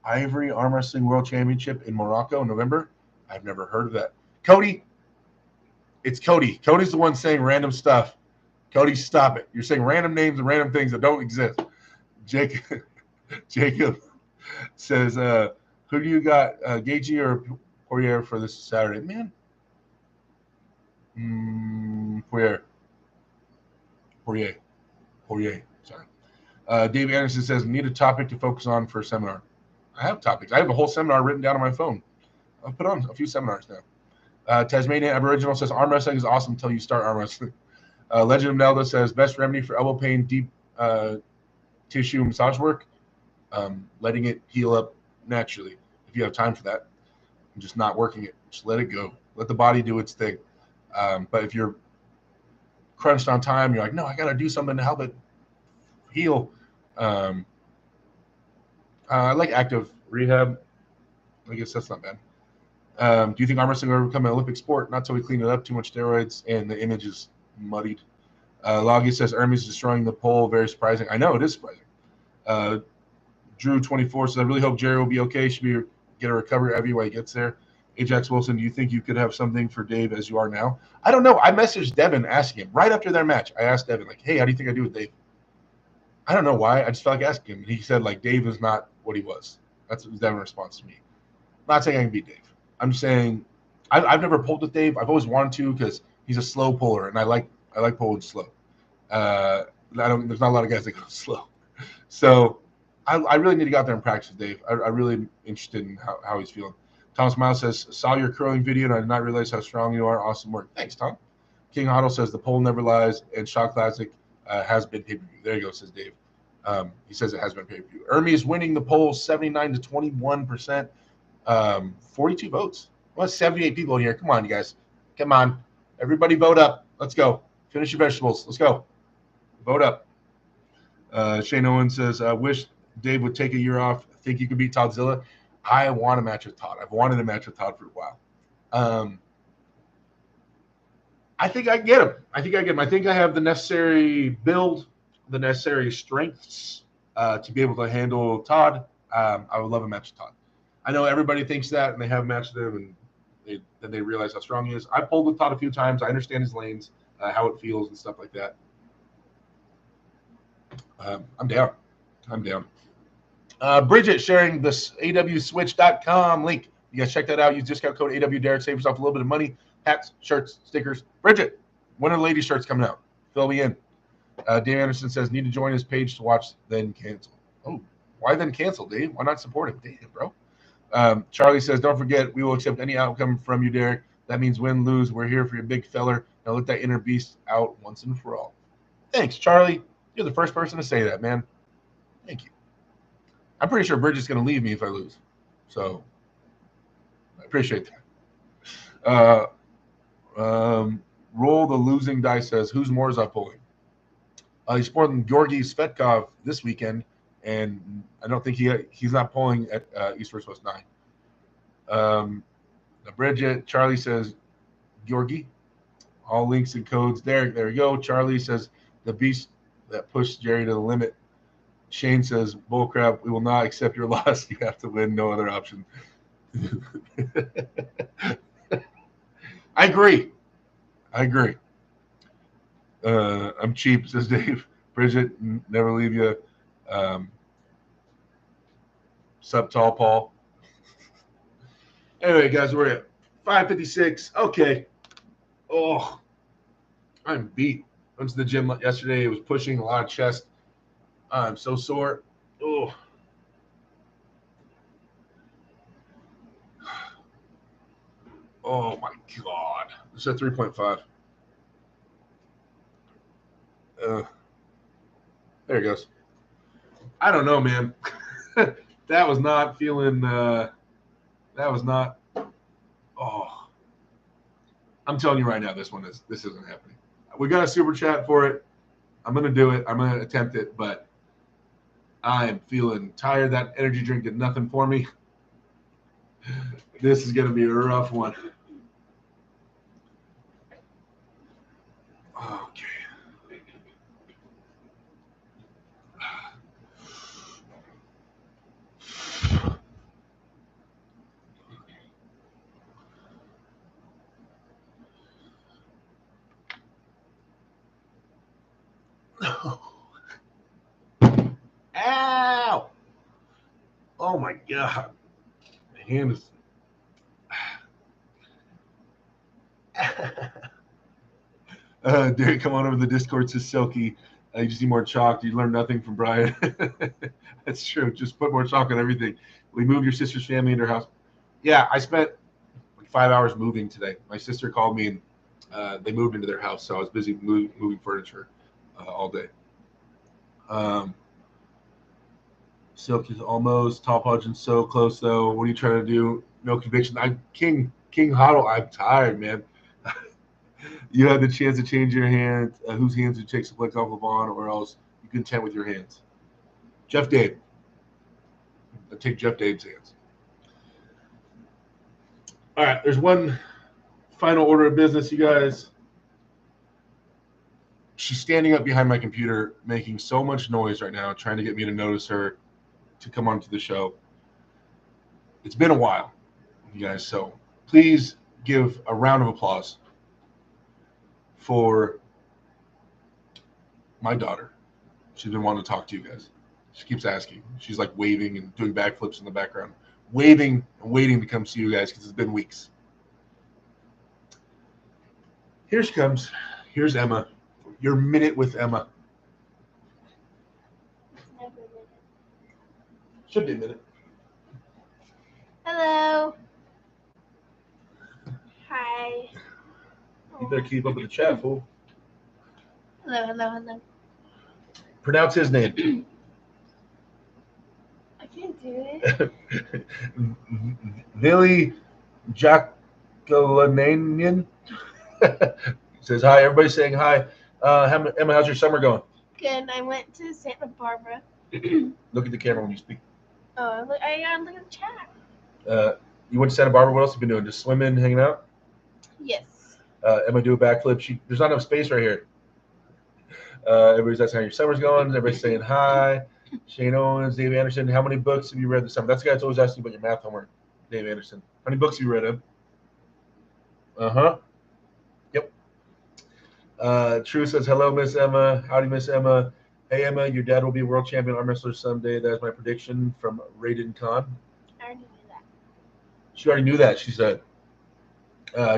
Ivory Arm Wrestling World Championship in Morocco in November? I've never heard of that. Cody, it's Cody. Cody's the one saying random stuff. Cody, stop it. You're saying random names and random things that don't exist. Jacob says, who do you got, Gagey or Poirier for this Saturday? Man. Poirier. Sorry. Dave Anderson says, need a topic to focus on for a seminar. I have topics. I have a whole seminar written down on my phone. I've put on a few seminars now. Tasmanian Aboriginal says arm wrestling is awesome until you start arm wrestling. Legend of Nelda says best remedy for elbow pain, deep tissue massage work, letting it heal up naturally. If you have time for that, and just not working it, just let it go. Let the body do its thing. But if you're crunched on time, you're like, no, I got to do something to help it heal. I like active rehab. I guess that's not bad. Do you think arm wrestling will become an Olympic sport? Not till we clean it up. Too much steroids and the image is muddied. Loggy says Hermes is destroying the pole. Very surprising. I know it is surprising. Drew24 says I really hope Jerry will be okay. Should get a recovery every way he gets there. Ajax Wilson, do you think you could have something for Dave as you are now? I don't know. I messaged Devin asking him right after their match. I asked Devin, like, hey, how do you think I do with Dave? I don't know why. I just felt like asking him. He said, like, Dave is not what he was. That's what Devin response to me. I'm not saying I can beat Dave. I'm saying I've never pulled with Dave. I've always wanted to because he's a slow puller, and I like pulling slow. There's not a lot of guys that go slow. So I really need to go out there and practice with Dave. I really am interested in how he's feeling. Thomas Miles says, saw your curling video, and I did not realize how strong you are. Awesome work. Thanks, Tom. King Huddle says, the poll never lies, and Shock Classic has been pay-per-view. There you go, says Dave. He says it has been pay-per-view. Ermi is winning the poll 79 to 21%. 42 votes. Well, 78 people in here. Come on, you guys. Come on. Everybody vote up. Let's go. Finish your vegetables. Let's go. Vote up. Shane Owen says, I wish Dave would take a year off. Think you could beat Toddzilla? I want a match with Todd. I've wanted a match with Todd for a while. I think I can get him. I think I have the necessary build, the necessary strengths to be able to handle Todd. I would love a match with Todd. I know everybody thinks that, and they have a match with him, and then they realize how strong he is. I pulled with Todd a few times. I understand his lanes, how it feels, and stuff like that. I'm down. Bridget sharing this EvWSwitch.com link. You guys check that out. Use discount code EvWDerek. Save yourself a little bit of money. Hats, shirts, stickers. Bridget, when are the lady shirts coming out? Fill me in. Dave Anderson says, need to join his page to watch, then cancel. Oh, why then cancel, Dave? Why not support him? Damn, bro. Charlie says, don't forget, we will accept any outcome from you, Derek. That means win, lose. We're here for your big feller. Now let that inner beast out once and for all. Thanks, Charlie. You're the first person to say that, man. Thank you. I'm pretty sure Bridget's going to leave me if I lose. So I appreciate that. Roll the losing dice says, who's Morozov pulling? He's pulling Georgi Svetkov this weekend, and I don't think he's not pulling at East vs. West 9. Bridget, Charlie says, Georgi. All links and codes there. There we go. Charlie says, the beast that pushed Jerry to the limit. Shane says, bullcrap, we will not accept your loss. You have to win. No other option. I agree. I'm cheap, says Dave. Bridget, never leave you. Sup, tall Paul. Anyway, guys, we're at 5:56. Okay. Oh, I'm beat. Went to the gym yesterday. It was pushing a lot of chest. I'm so sore. Oh. Oh my God. It's at 3.5. There it goes. I don't know, man. That was not feeling. That was not. Oh. I'm telling you right now, this isn't happening. We got a super chat for it. I'm gonna do it. I'm gonna attempt it, but I am feeling tired. That energy drink did nothing for me. This is gonna be a rough one. Okay. Ow! Oh my God. My hand is. Derek, come on over to the Discord, says Silky. You just need more chalk. You learn nothing from Brian. That's true. Just put more chalk on everything. We moved your sister's family into her house. Yeah, I spent like 5 hours moving today. My sister called me and they moved into their house, so I was busy moving furniture all day. Silk is almost top Hodgins so close though. What are you trying to do? No conviction. I'm King Huddle. I'm tired, man. You had the chance to change your hands. Whose hands would you take some flex off LeVon, or else you content with your hands? Jeff Dave. I take Jeff Dave's hands. All right, there's one final order of business, you guys. She's standing up behind my computer, making so much noise right now, trying to get me to notice her to come onto the show. It's been a while, you guys, so please give a round of applause for my daughter. She's been wanting to talk to you guys. She keeps asking. She's like waving and doing backflips in the background, waving and waiting to come see you guys because it's been weeks. Here she comes. Here's Emma. Your minute with Emma. Should be a minute. Hello. Hi. You better keep up with the chat, fool. Hello. Pronounce his name. I can't do it. Vili Jacqueline says hi. Everybody's saying hi. Emma, how's your summer going? Good. I went to Santa Barbara. Look at the camera when you speak. Oh, look! I gotta look at the chat. You went to Santa Barbara. What else have you been doing? Just swimming, hanging out? Yes. Emma do a backflip. There's not enough space right here. Everybody's asking how your summer's going. Everybody's saying hi. Shane Owens, Dave Anderson. How many books have you read this summer? That's the guy that's always asking you about your math homework, Dave Anderson. How many books have you read, Em? Yep. True says, hello, Miss Emma. Howdy, Miss Emma. Hey, Emma, your dad will be a world champion arm wrestler someday. That is my prediction from Raiden Khan. I already knew that. She already knew that, she said.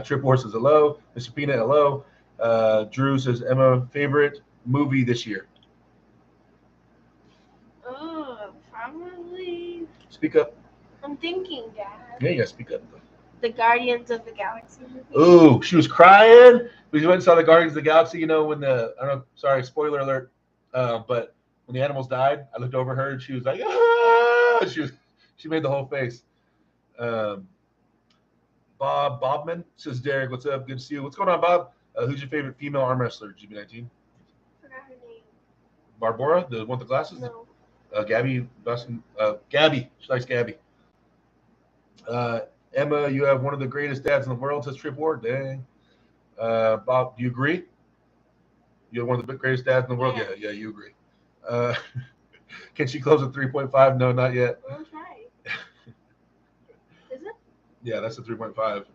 Trip War says, hello. Mr. Peanut, hello. Drew says, Emma, favorite movie this year? Oh, probably. Speak up. I'm thinking, Dad. Yeah, you gotta speak up. The Guardians of the Galaxy movie. Ooh, she was crying. We went and saw the Guardians of the Galaxy, when I don't know, sorry, spoiler alert, but when the animals died, I looked over her and she was like, ah! She made the whole face. Bob Bobman says, Derek, what's up? Good to see you. What's going on, Bob? Who's your favorite female arm wrestler, GB19? Forgot her name. Barbara, the one with the glasses? No. Gabby, Gabby. She likes Gabby. Emma, you have one of the greatest dads in the world, says Trip Ward. Dang. Bob, do you agree? You have one of the greatest dads in the world? Yeah, you agree. Can she close at 3.5? No, not yet. We'll try. Is it? Yeah, that's a 3.5.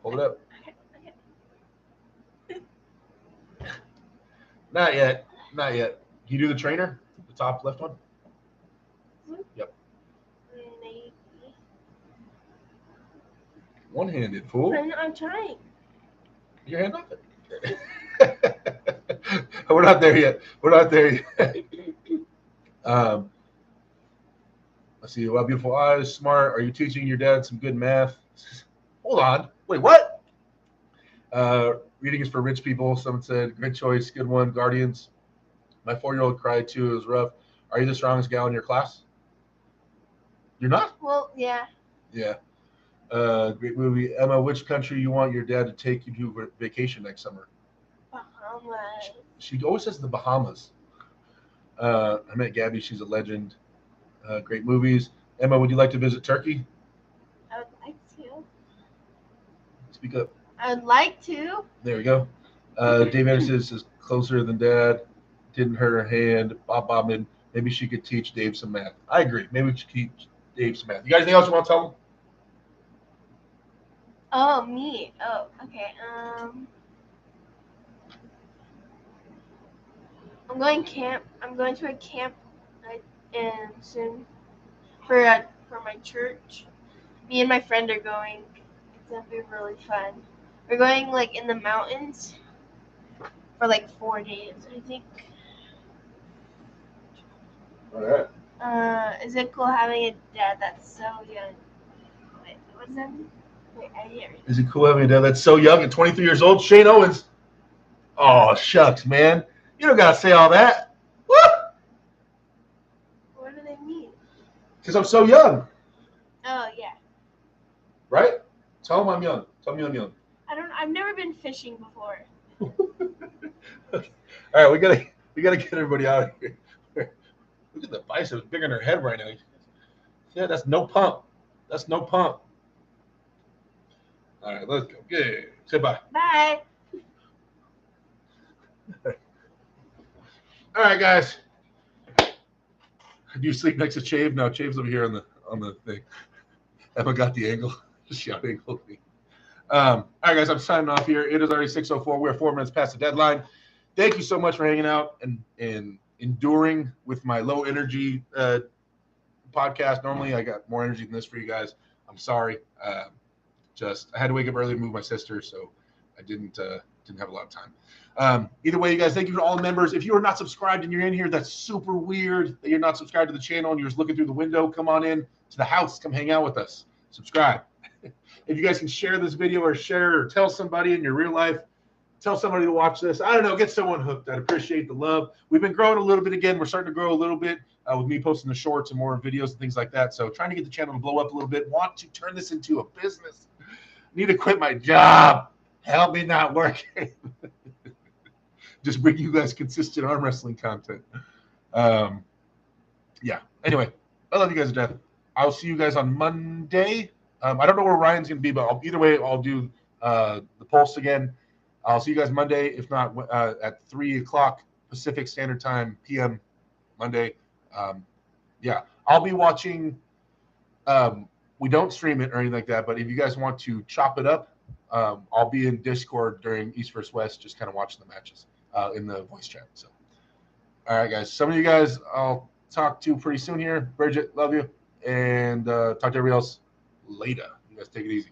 Hold it up. Okay. Not yet. Can you do the trainer? The top left one? Mm-hmm. Yep. Maybe. One-handed, fool. I'm trying. Your hand off it. We're not there yet. Let's see. Wow, beautiful eyes. Smart. Are you teaching your dad some good math? Hold on. Wait, what? Reading is for rich people. Someone said, great choice. Good one. Guardians. My 4-year-old cried too. It was rough. Are you the strongest gal in your class? You're not? Well, yeah. Yeah. Great movie. Emma, which country you want your dad to take you to vacation next summer? Bahamas. She always says the Bahamas. I met Gabby. She's a legend. Great movies. Emma, would you like to visit Turkey? I would like to. Speak up. I would like to. There we go. Dave Anderson says closer than dad. Didn't hurt her hand. Bob Bobman. Maybe she could teach Dave some math. I agree. Maybe we should teach Dave some math. You guys anything else you want to tell him? Oh, me. Oh, okay. I'm going to a camp soon for my church. Me and my friend are going. It's gonna be really fun. We're going like in the mountains for like 4 days, I think. All right. Is it cool having a dad that's so young? What does that mean? Wait, I hear it. Is it cool having a dad that's so young at 23 years old? Shane Owens. Oh, shucks, man. You don't got to say all that. What? What do they mean? Because I'm so young, Oh yeah. right? Tell them I'm young. Tell me I'm young. I've never been fishing before. All right, we gotta get everybody out of here. Look at the biceps bigger than her head right now. Yeah, that's no pump. That's no pump. All right, let's go. Good. Say bye. Bye. All right, guys. Do you sleep next to Chave? No, Chave's over here on the thing. Emma got the angle. Just shout angle me. All right, guys, I'm signing off here. It is already 6:04. We're 4 minutes past the deadline. Thank you so much for hanging out and enduring with my low energy podcast. Normally, I got more energy than this for you guys. I'm sorry. I had to wake up early to move my sister, so I didn't have a lot of time. Either way, you guys, thank you to all the members. If you are not subscribed and you're in here, that's super weird that you're not subscribed to the channel and you're just looking through the window. Come on in to the house. Come hang out with us. Subscribe. If you guys can share this video or share or tell somebody in your real life, tell somebody to watch this. I don't know, get someone hooked. I'd appreciate the love. We've been growing a little bit again. We're starting to grow a little bit with me posting the shorts and more videos and things like that. So trying to get the channel to blow up a little bit. Want to turn this into a business. Need to quit my job. Help me not working. Just bring you guys consistent arm wrestling content. Yeah. Anyway, I love you guys to death. I'll see you guys on Monday. I don't know where Ryan's going to be, but either way, I'll do the Pulse again. I'll see you guys Monday, if not at 3 o'clock Pacific Standard Time, PM, Monday. Yeah, I'll be watching. We don't stream it or anything like that, but if you guys want to chop it up, I'll be in Discord during East vs. West, just kind of watching the matches in the voice chat. So, all right, guys. Some of you guys I'll talk to pretty soon here. Bridget, love you. And talk to everybody else later. You guys take it easy.